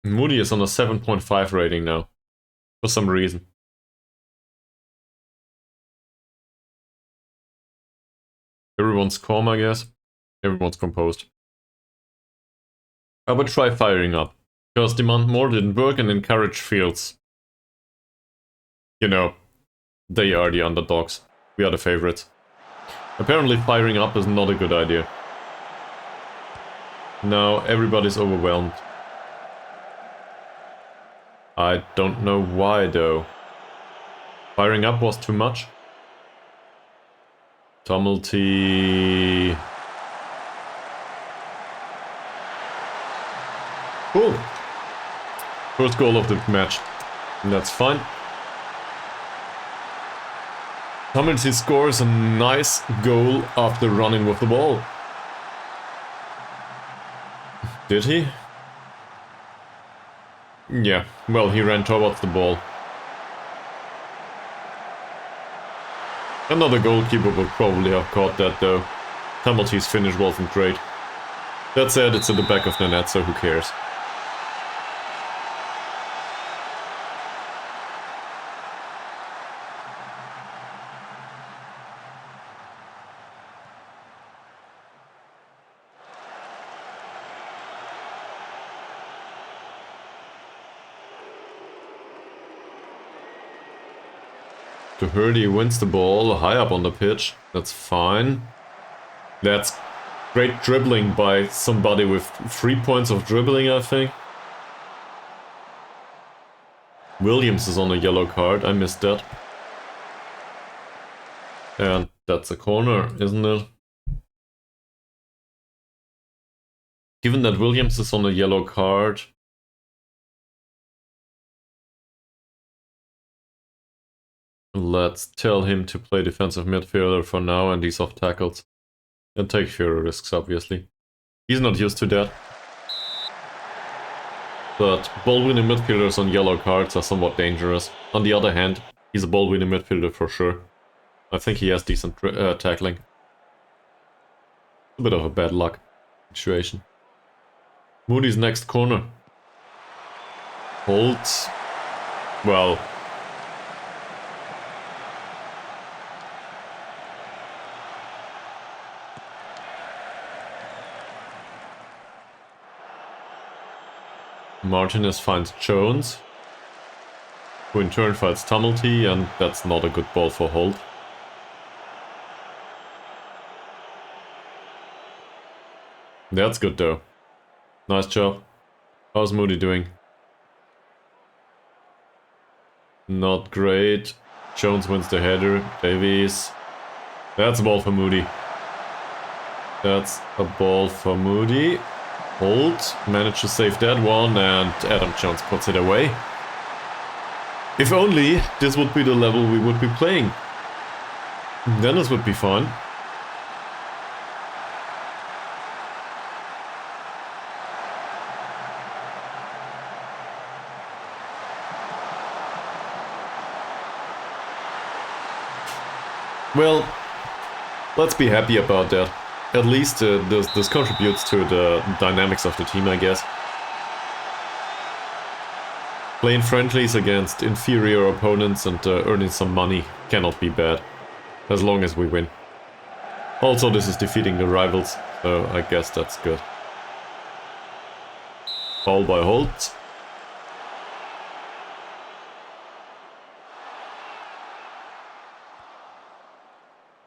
Moody is on a 7.5 rating now. For some reason. Everyone's calm, I guess. Everyone's composed. I would try firing up. Because demand more didn't work and encourage Fields. You know, they are the underdogs. We are the favorites. Apparently firing up is not a good idea. Now everybody's overwhelmed. I don't know why though. Firing up was too much. Tumulty. Cool. First goal of the match. And that's fine. Tumulty scores a nice goal after running with the ball. Did he? Yeah, well, he ran towards the ball. Another goalkeeper would probably have caught that though. Tumulty's finish wasn't great. That said, it's at the back of the net, so who cares? Hurdy wins the ball high up on the pitch. That's fine. That's great dribbling by somebody with 3 points of dribbling, I think. Williams is on a yellow card. I missed that. And that's a corner, isn't it? Given that Williams is on a yellow card, let's tell him to play defensive midfielder for now, and he's off tackles. And take fewer risks, obviously. He's not used to that. But ball-winning midfielders on yellow cards are somewhat dangerous. On the other hand, he's a ball-winning midfielder for sure. I think he has decent tackling. A bit of a bad luck situation. Moody's next corner. Holt. Well. Martinez finds Jones. who in turn fights Tumulty, and that's not a good ball for Holt. That's good though. Nice job. How's Moody doing? Not great. Jones wins the header. Davies. That's a ball for Moody. That's a ball for Moody. Holt managed to save that one, and Adam Jones puts it away. If only this would be the level we would be playing. Then this would be fun. Well, let's be happy about that. At least this contributes to the dynamics of the team, I guess. Playing friendlies against inferior opponents and earning some money cannot be bad, as long as we win. Also, this is defeating the rivals, so I guess that's good. Foul by Holt.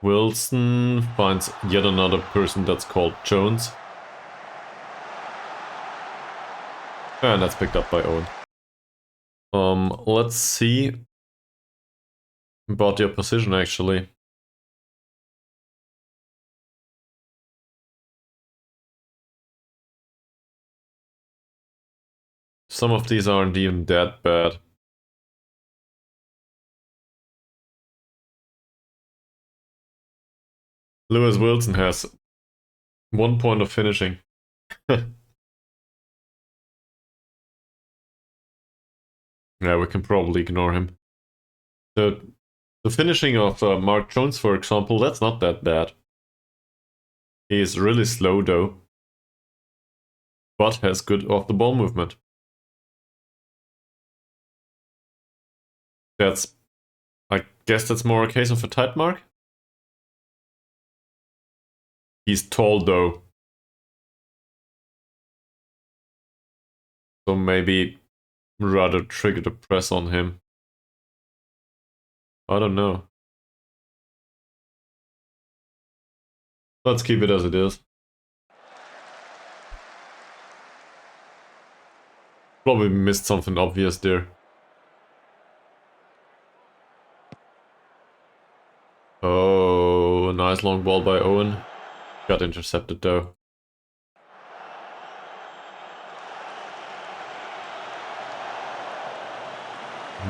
Wilson finds yet another person that's called Jones. And that's picked up by Owen. Let's see about the opposition actually. Some of these aren't even that bad. Lewis Wilson has 1 point of finishing. Yeah, we can probably ignore him. The finishing of Mark Jones, for example, that's not that bad. He is really slow though, but has good off-the-ball movement. I guess that's more a case of a tight mark. He's tall though. So maybe rather trigger the press on him. I don't know. Let's keep it as it is. Probably missed something obvious there. Oh, a nice long ball by Owen. Got intercepted though.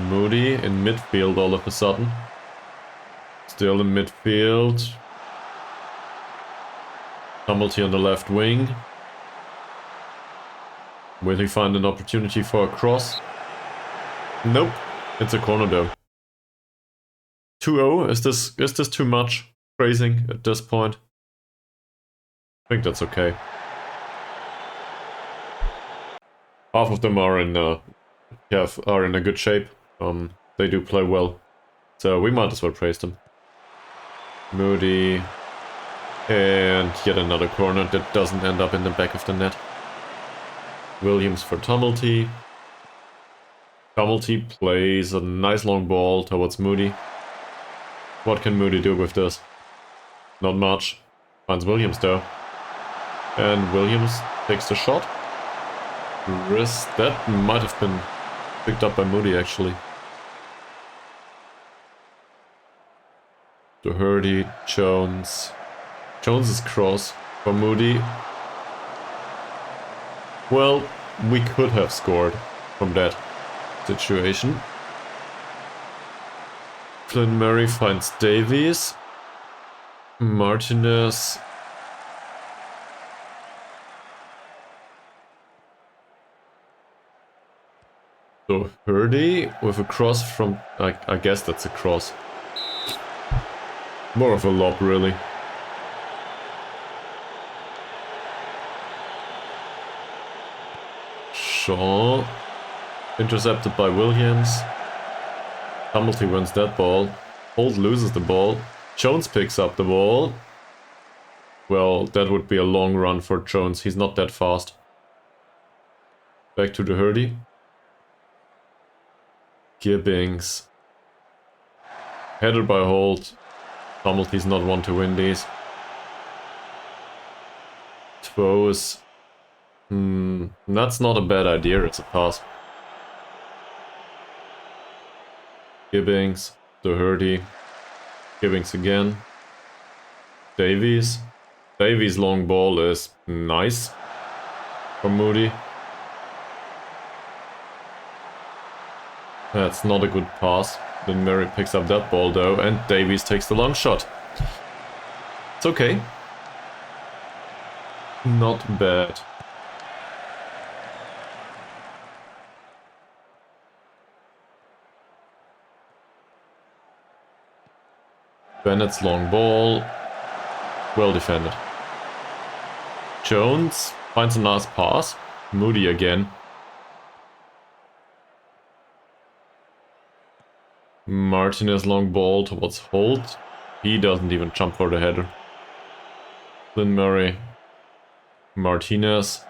Moody in midfield all of a sudden. Still in midfield. Tumulty on the left wing. Will he find an opportunity for a cross? Nope. It's a corner though. 2-0? Is this too much praising at this point? I think that's okay. Half of them are in a good shape. They do play well, so we might as well praise them. Moody, and yet another corner that doesn't end up in the back of the net. Williams for Tumulty. Tumulty plays a nice long ball towards Moody. What can Moody do with this? Not much. Finds Williams though. And Williams takes the shot. Wrist, that might have been picked up by Moody actually. Doherty, Jones. Jones's cross for Moody. Well, we could have scored from that situation. Flynn Murray finds Davies. Martinez. Doherty with a cross from... I guess that's a cross. More of a lob, really. Shaw. Intercepted by Williams. Tumulty wins that ball. Holt loses the ball. Jones picks up the ball. Well, that would be a long run for Jones. He's not that fast. Back to Doherty. Gibbings. Header by Holt. Tumulty's not one to win these. Tvos. That's not a bad idea, it's a pass. Gibbings. Doherty. Gibbings again. Davies. Davies' long ball is nice from Moody. That's not a good pass. Then Murray picks up that ball though, and Davies takes the long shot. It's okay. Not bad. Bennett's long ball. Well defended. Jones finds a nice pass. Moody again. Martinez long ball towards Holt. He doesn't even jump for the header. Lynn Murray. Martinez.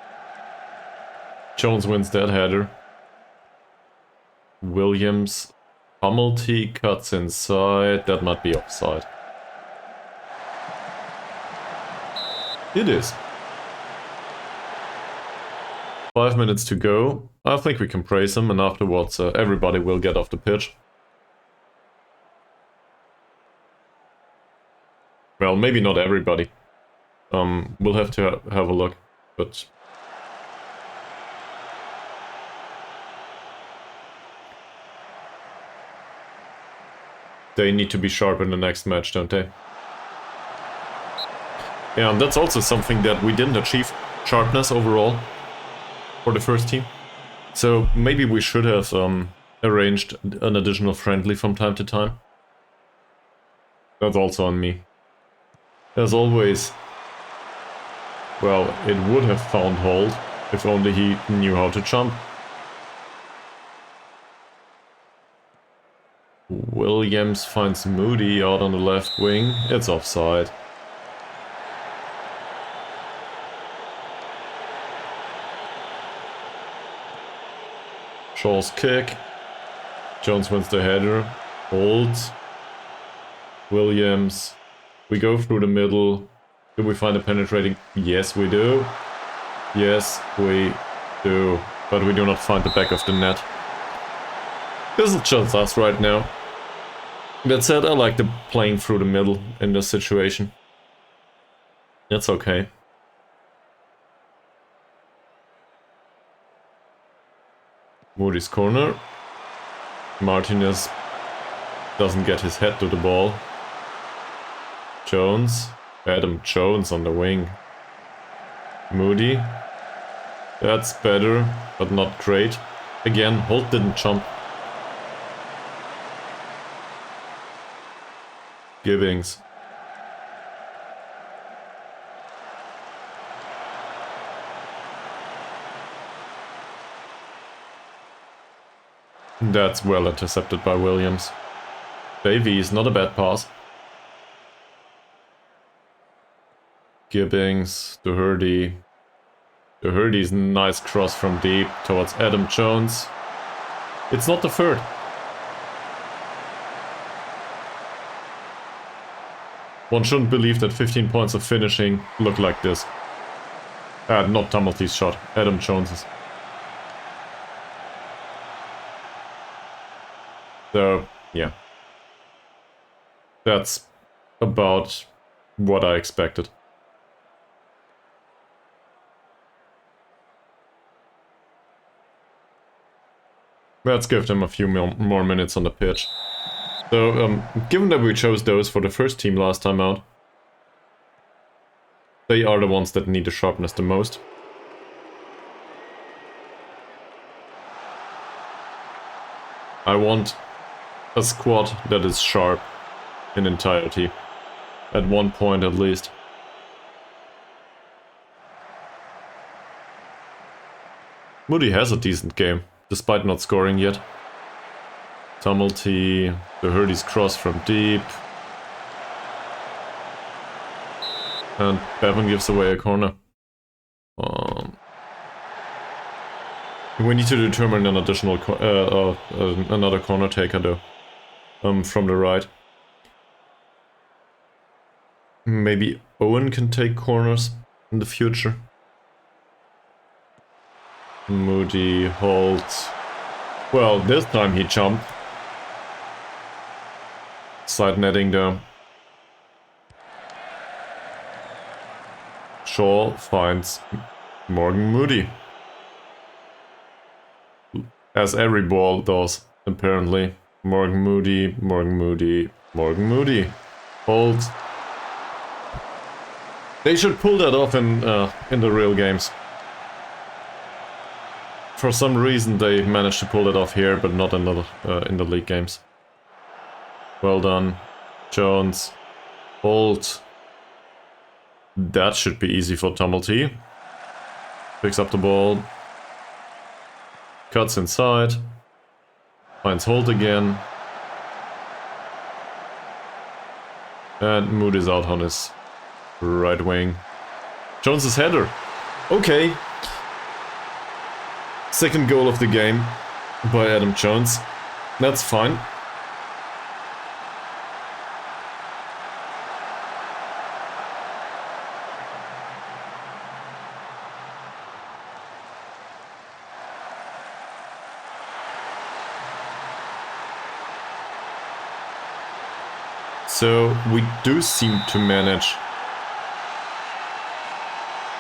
Jones wins that header. Williams. Tumulty cuts inside. That might be offside. It is. 5 minutes to go. I think we can praise him, and afterwards everybody will get off the pitch. Well, maybe not everybody. We'll have to have a look, but... They need to be sharp in the next match, don't they? Yeah, and that's also something that we didn't achieve, sharpness overall, for the first team. So maybe we should have arranged an additional friendly from time to time. That's also on me. As always, well, it would have found Holt if only he knew how to jump. Williams finds Moody out on the left wing. It's offside. Shaw's kick. Jones wins the header. Holds. Williams. We go through the middle. Do we find a penetrating? Yes, we do. Yes, we do. But we do not find the back of the net. This is just us right now. That said, I like the playing through the middle in this situation. That's okay. Moody's corner. Martinez doesn't get his head to the ball. Jones. Adam Jones on the wing. Moody. That's better, but not great. Again, Holt didn't jump. Gibbings. That's well intercepted by Williams. Davies, not a bad pass. Gibbings, Doherty. Doherty's nice cross from deep towards Adam Jones. It's not the third. One shouldn't believe that 15 points of finishing look like this. Not Tumulty's shot, Adam Jones's. So, yeah. That's about what I expected. Let's give them a few more minutes on the pitch. So, given that we chose those for the first team last time out, they are the ones that need the sharpness the most. I want a squad that is sharp in entirety, at one point at least. Moody has a decent game, despite not scoring yet. Tumulty, Doherty's cross from deep. And Bevan gives away a corner. We need to determine an additional another corner taker though, from the right. Maybe Owen can take corners in the future. Moody, Holt. Well, this time he jumped. Side netting there. Shaw finds Morgan Moody. As every ball does, apparently. Morgan Moody, Morgan Moody, Morgan Moody. Holt. They should pull that off in the real games. For some reason they managed to pull it off here, but not in the league games. Well done. Jones. Holt. That should be easy for Tumblety. Picks up the ball. Cuts inside. Finds Holt again. And Moody's out on his right wing. Jones's header. Okay. Second goal of the game by Adam Jones. That's fine. So we do seem to manage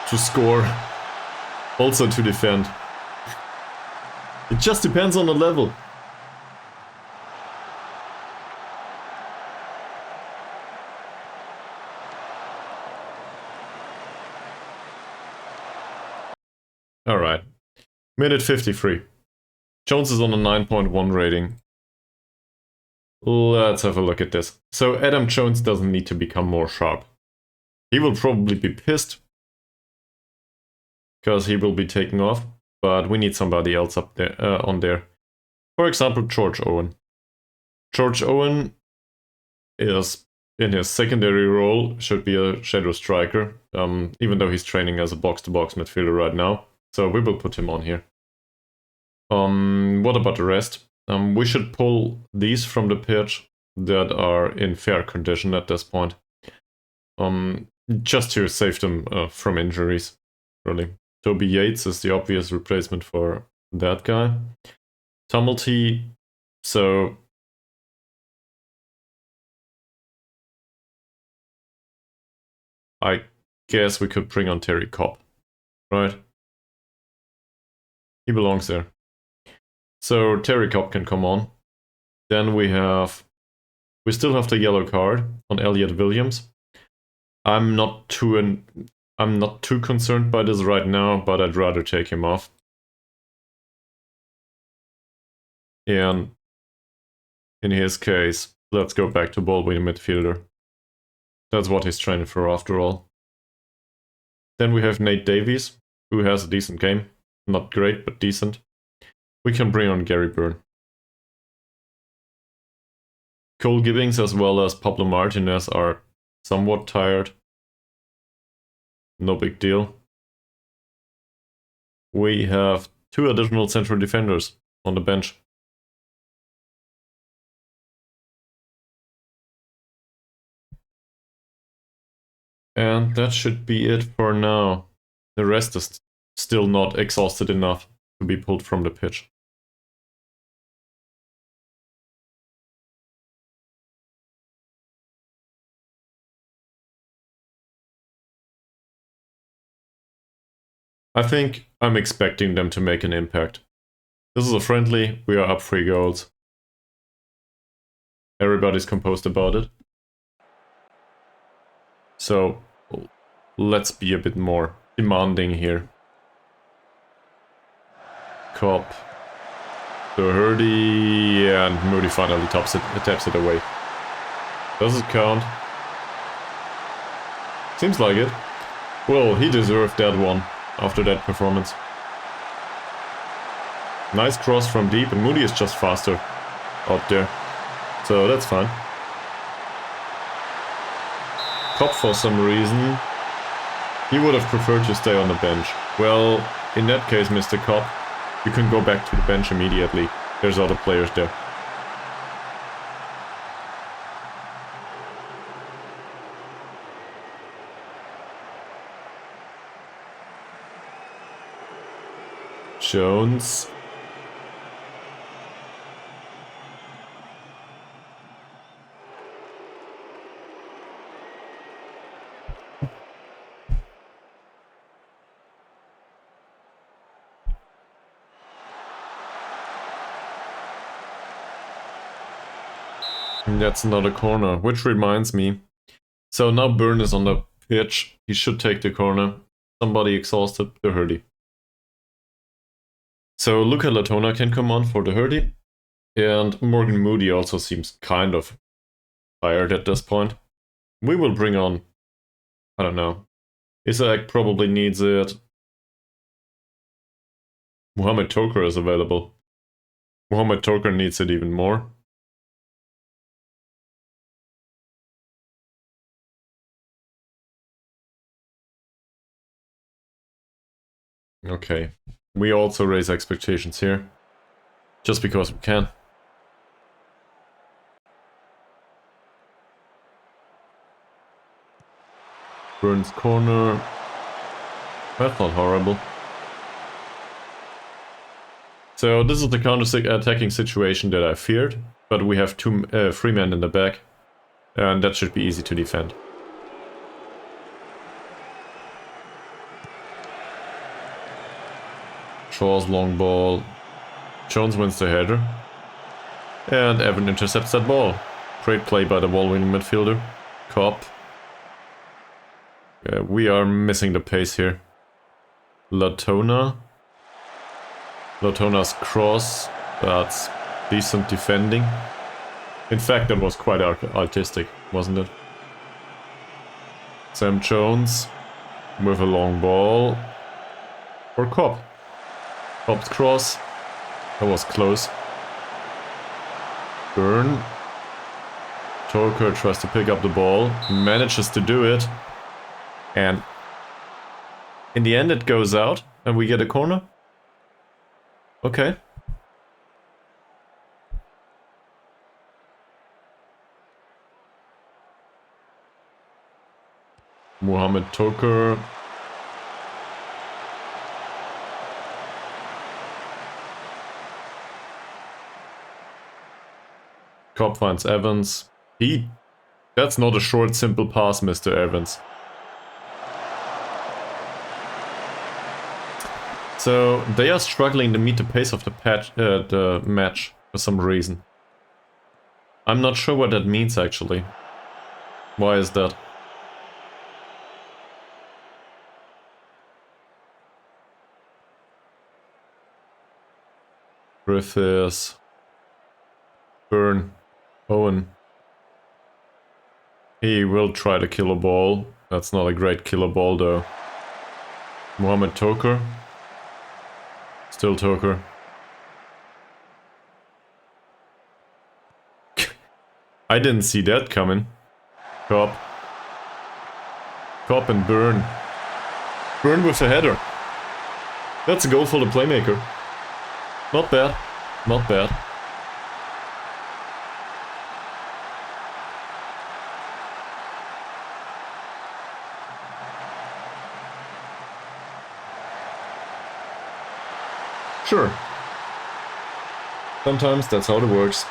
to score, also to defend. It just depends on the level. Alright. Minute 53. Jones is on a 9.1 rating. Let's have a look at this. So Adam Jones doesn't need to become more sharp. He will probably be pissed, because he will be taking off, but we need somebody else up there on there. For example, George Owen. George Owen is in his secondary role, should be a shadow striker, even though he's training as a box-to-box midfielder right now. So we will put him on here. What about the rest? We should pull these from the pitch that are in fair condition at this point. Just to save them from injuries, really. Toby Yates is the obvious replacement for that guy. Tumblety, so... I guess we could bring on Terry Cobb, right? He belongs there. So Terry Cobb can come on. Then we still have the yellow card on Elliot Williams. I'm not too concerned by this right now, but I'd rather take him off. And in his case, let's go back to ball-winning midfielder. That's what he's training for after all. Then we have Nate Davies, who has a decent game. Not great, but decent. We can bring on Gary Byrne. Cole Gibbings as well as Pablo Martinez are somewhat tired. No big deal. We have 2 additional central defenders on the bench. And that should be it for now. The rest is still not exhausted enough to be pulled from the pitch. I think I'm expecting them to make an impact. This is a friendly, we are up 3 goals. Everybody's composed about it. So, let's be a bit more demanding here. Cobb. Doherty, and Moody finally taps it away. Does it count? Seems like it. Well, he deserved that one after that performance. Nice cross from deep, and Moody is just faster out there. So that's fine. Cobb, for some reason, he would have preferred to stay on the bench. Well, in that case, Mr. Cobb, You can go back to the bench immediately. There's other players there. Jones. And that's another corner, which reminds me. So now Byrne is on the pitch. He should take the corner. Somebody exhausted the Hurdy. So Luca Latona can come on for the Hurdy. And Morgan Moody also seems kind of tired at this point. We will bring on, I don't know. Isaac probably needs it. Mohamed Toker is available. Mohamed Toker needs it even more. Okay. We also raise expectations here. Just because we can. Burns corner. That's not horrible. So this is the counter-attacking situation that I feared, but we have three men in the back, and that should be easy to defend. Shaw's long ball. Jones wins the header. And Evan intercepts that ball. Great play by the ball-winning midfielder. Kopp. We are missing the pace here. Latona. Latona's cross. That's decent defending. In fact, that was quite artistic, wasn't it? Sam Jones with a long ball. For Kopp. Kopp's cross. That was close. Byrne. Torker tries to pick up the ball. Manages to do it. And in the end it goes out and we get a corner. Okay. Mohamed Toker. Kopp finds Evans. That's not a short, simple pass, Mr. Evans. So they are struggling to meet the pace of the match for some reason. I'm not sure what that means actually. Why is that? Griffiths. Byrne. Owen. He will try to kill a ball. That's not a great killer ball though. Mohamed Toker. Still Toker. I didn't see that coming. Kopp. Kopp and Byrne. Byrne with a header. That's a goal for the playmaker. Not bad. Not bad. Sure. Sometimes that's how it works.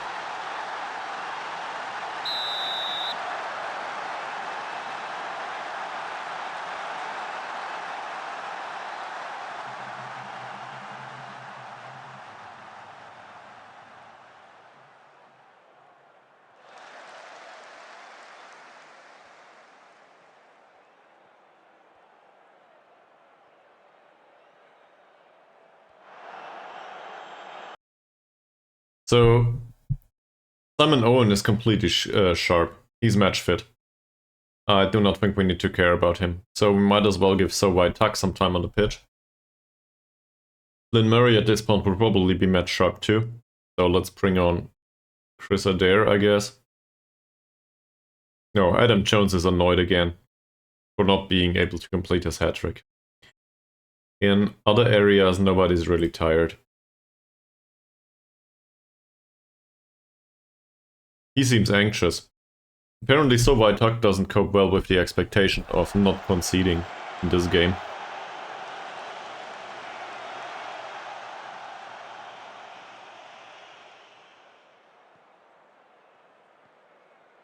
So, Simon Owen is completely sharp. He's match fit. I do not think we need to care about him. So we might as well give So White Tuck some time on the pitch. Lynn Murray at this point will probably be match sharp too. So let's bring on Chris Adair, I guess. No, Adam Jones is annoyed again for not being able to complete his hat-trick. In other areas, nobody's really tired. He seems anxious. Apparently So White Tuck doesn't cope well with the expectation of not conceding in this game.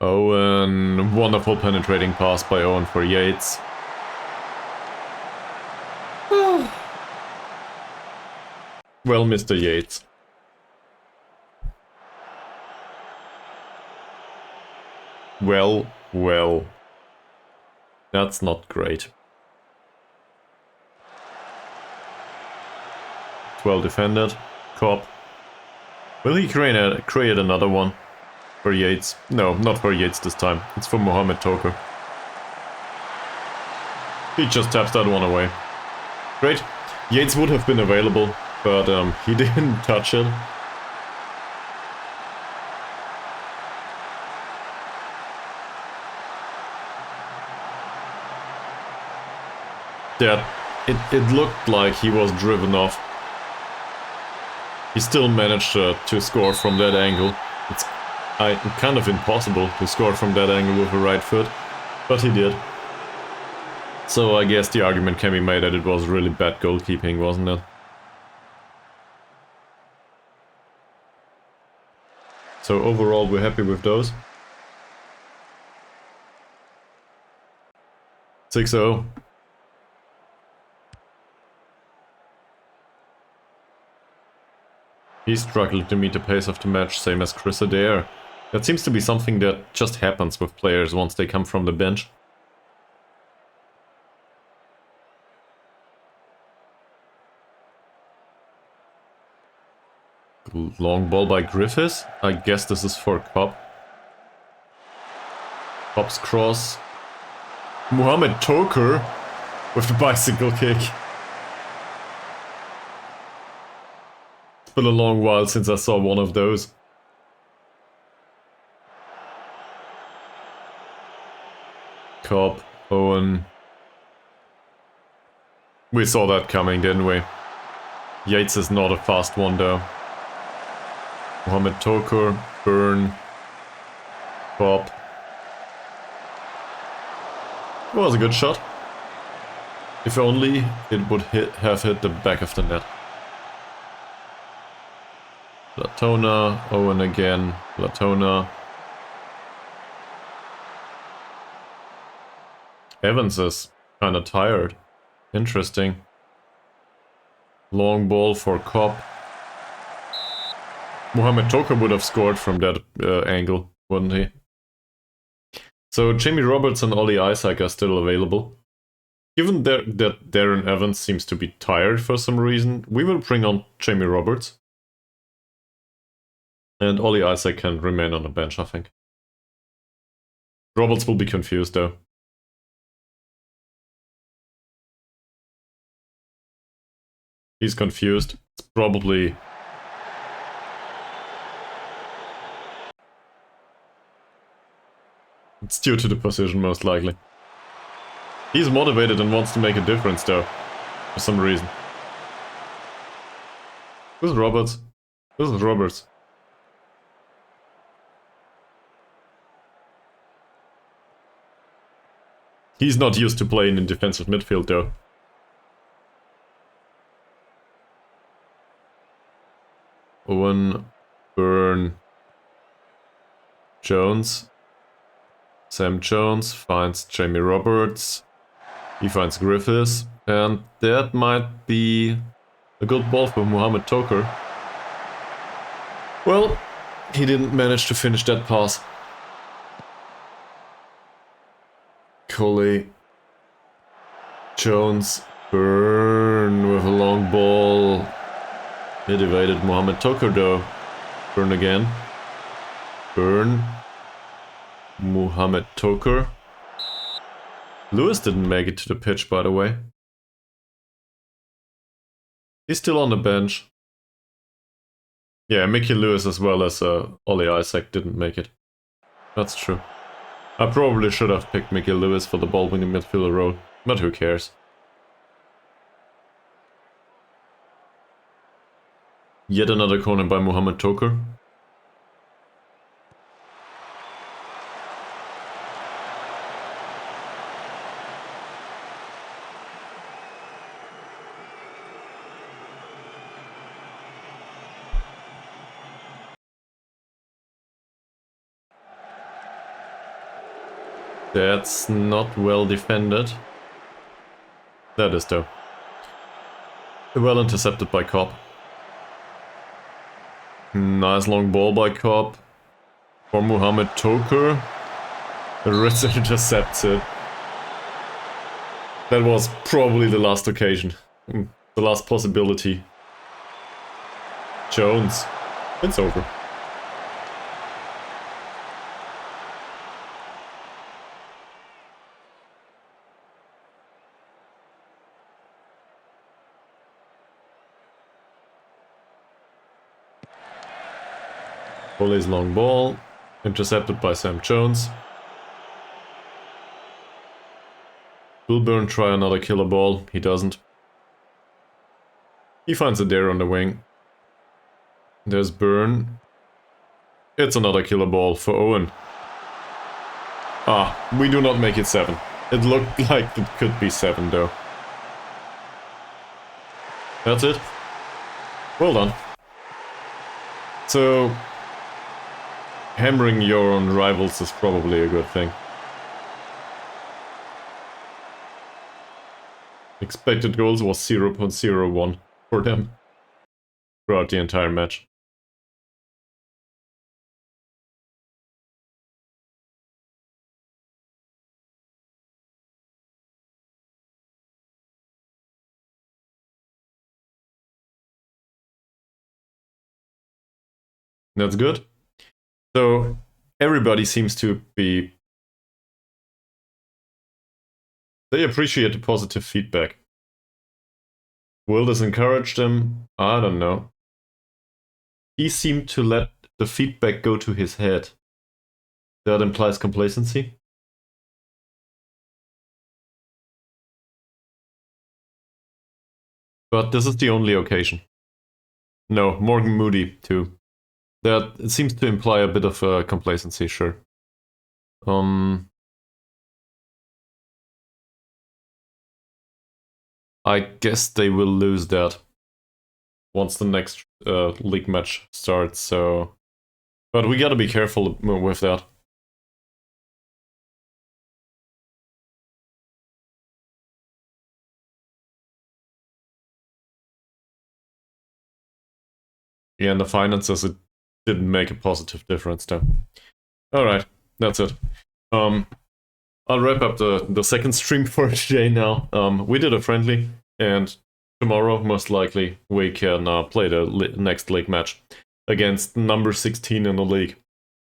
Owen, wonderful penetrating pass by Owen for Yates. Well, Mr. Yates. Well. That's not great. Well defended. Cobb. Will he create another one? For Yates? No, not for Yates this time. It's for Mohamed Toker. He just taps that one away. Great. Yates would have been available, but he didn't touch it. Yeah, it looked like he was driven off. He still managed to score from that angle. It's kind of impossible to score from that angle with a right foot, but he did. So I guess the argument can be made that it was really bad goalkeeping, wasn't it? So overall we're happy with those. 6-0. He struggled to meet the pace of the match, same as Chris Adair. That seems to be something that just happens with players once they come from the bench. Long ball by Griffiths. I guess this is for Cobb. Cobb's cross. Mohamed Toker with the bicycle kick. It's been a long while since I saw one of those. Cobb, Owen. We saw that coming, didn't we? Yates is not a fast one though. Mohamed Toker, Byrne, Cobb. It was a good shot. If only it would have hit the back of the net. Latona, Owen again, Latona. Evans is kinda tired. Interesting. Long ball for Cobb. Mohamed Toker would have scored from that angle, wouldn't he? So Jamie Roberts and Ollie Isaac are still available. Given that Darren Evans seems to be tired for some reason, we will bring on Jamie Roberts. And Ollie Isaac can remain on the bench, I think. Roberts will be confused though. He's confused. It's probably... It's due to the position, most likely. He's motivated and wants to make a difference, though. For some reason. This is Roberts. This is Roberts. He's not used to playing in defensive midfield, though. Owen, Byrne, Jones. Sam Jones finds Jamie Roberts. He finds Griffiths. And that might be a good ball for Mohamed Toker. Well, he didn't manage to finish that pass. Coley. Jones. Byrne with a long ball. It evaded Mohamed Toker though. Byrne again. Byrne. Mohamed Toker. Lewis didn't make it to the pitch, by the way. He's still on the bench. Yeah, Mickey Lewis as well as Ollie Isaac didn't make it. That's true. I probably should have picked Mickey Lewis for the ball-winning midfielder role, but who cares. Yet another corner by Mohamed Toker. That's not well defended. That is though. Well intercepted by Cobb. Nice long ball by Cobb. For Mohamed Toker. Ritz intercepts it. That was probably the last occasion. The last possibility. Jones. It's over. Foley's long ball. Intercepted by Sam Jones. Will Byrne try another killer ball? He doesn't. He finds it there on the wing. There's Byrne. It's another killer ball for Owen. Ah, we do not make it 7. It looked like it could be 7 though. That's it. Well done. So, hammering your own rivals is probably a good thing. Expected goals was 0.01 for them throughout the entire match. That's good. So everybody seems to be... They appreciate the positive feedback. Will this encourage them? I don't know. He seemed to let the feedback go to his head. That implies complacency. But this is the only occasion. No, Morgan Moody too. That it seems to imply a bit of complacency, sure. I guess they will lose that once the next league match starts, so... But we gotta be careful with that. Yeah, in the finances it didn't make a positive difference though. Alright, that's it. I'll wrap up the second stream for today now. We did a friendly, and tomorrow, most likely, we can play the next league match against number 16 in the league.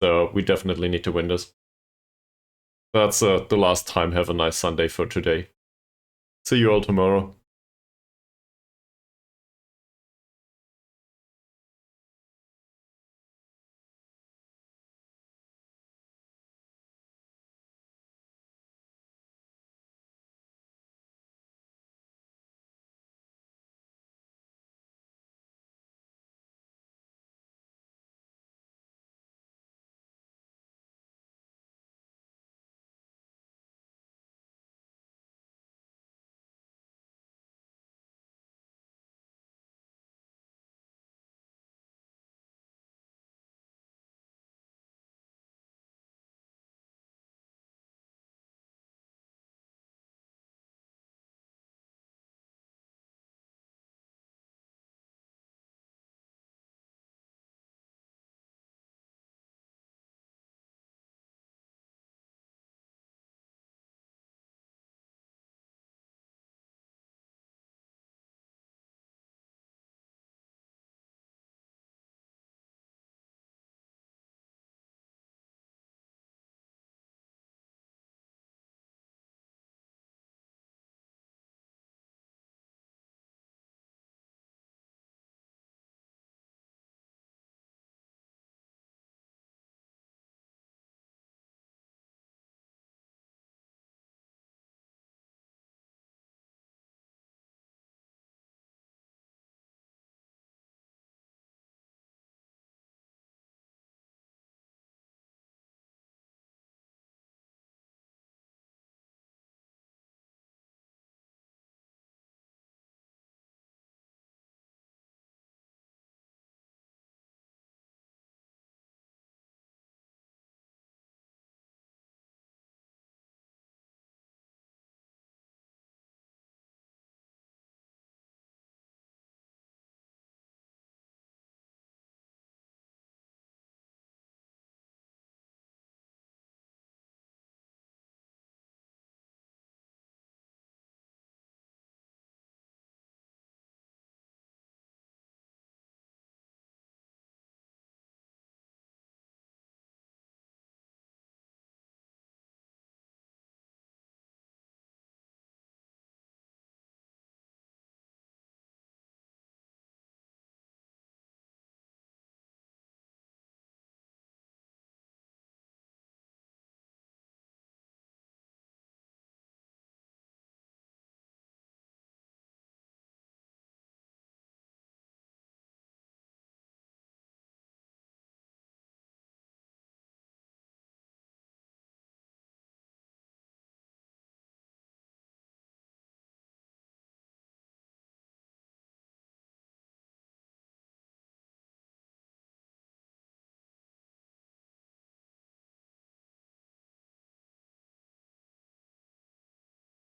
So we definitely need to win this. That's the last time. Have a nice Sunday for today. See you all tomorrow.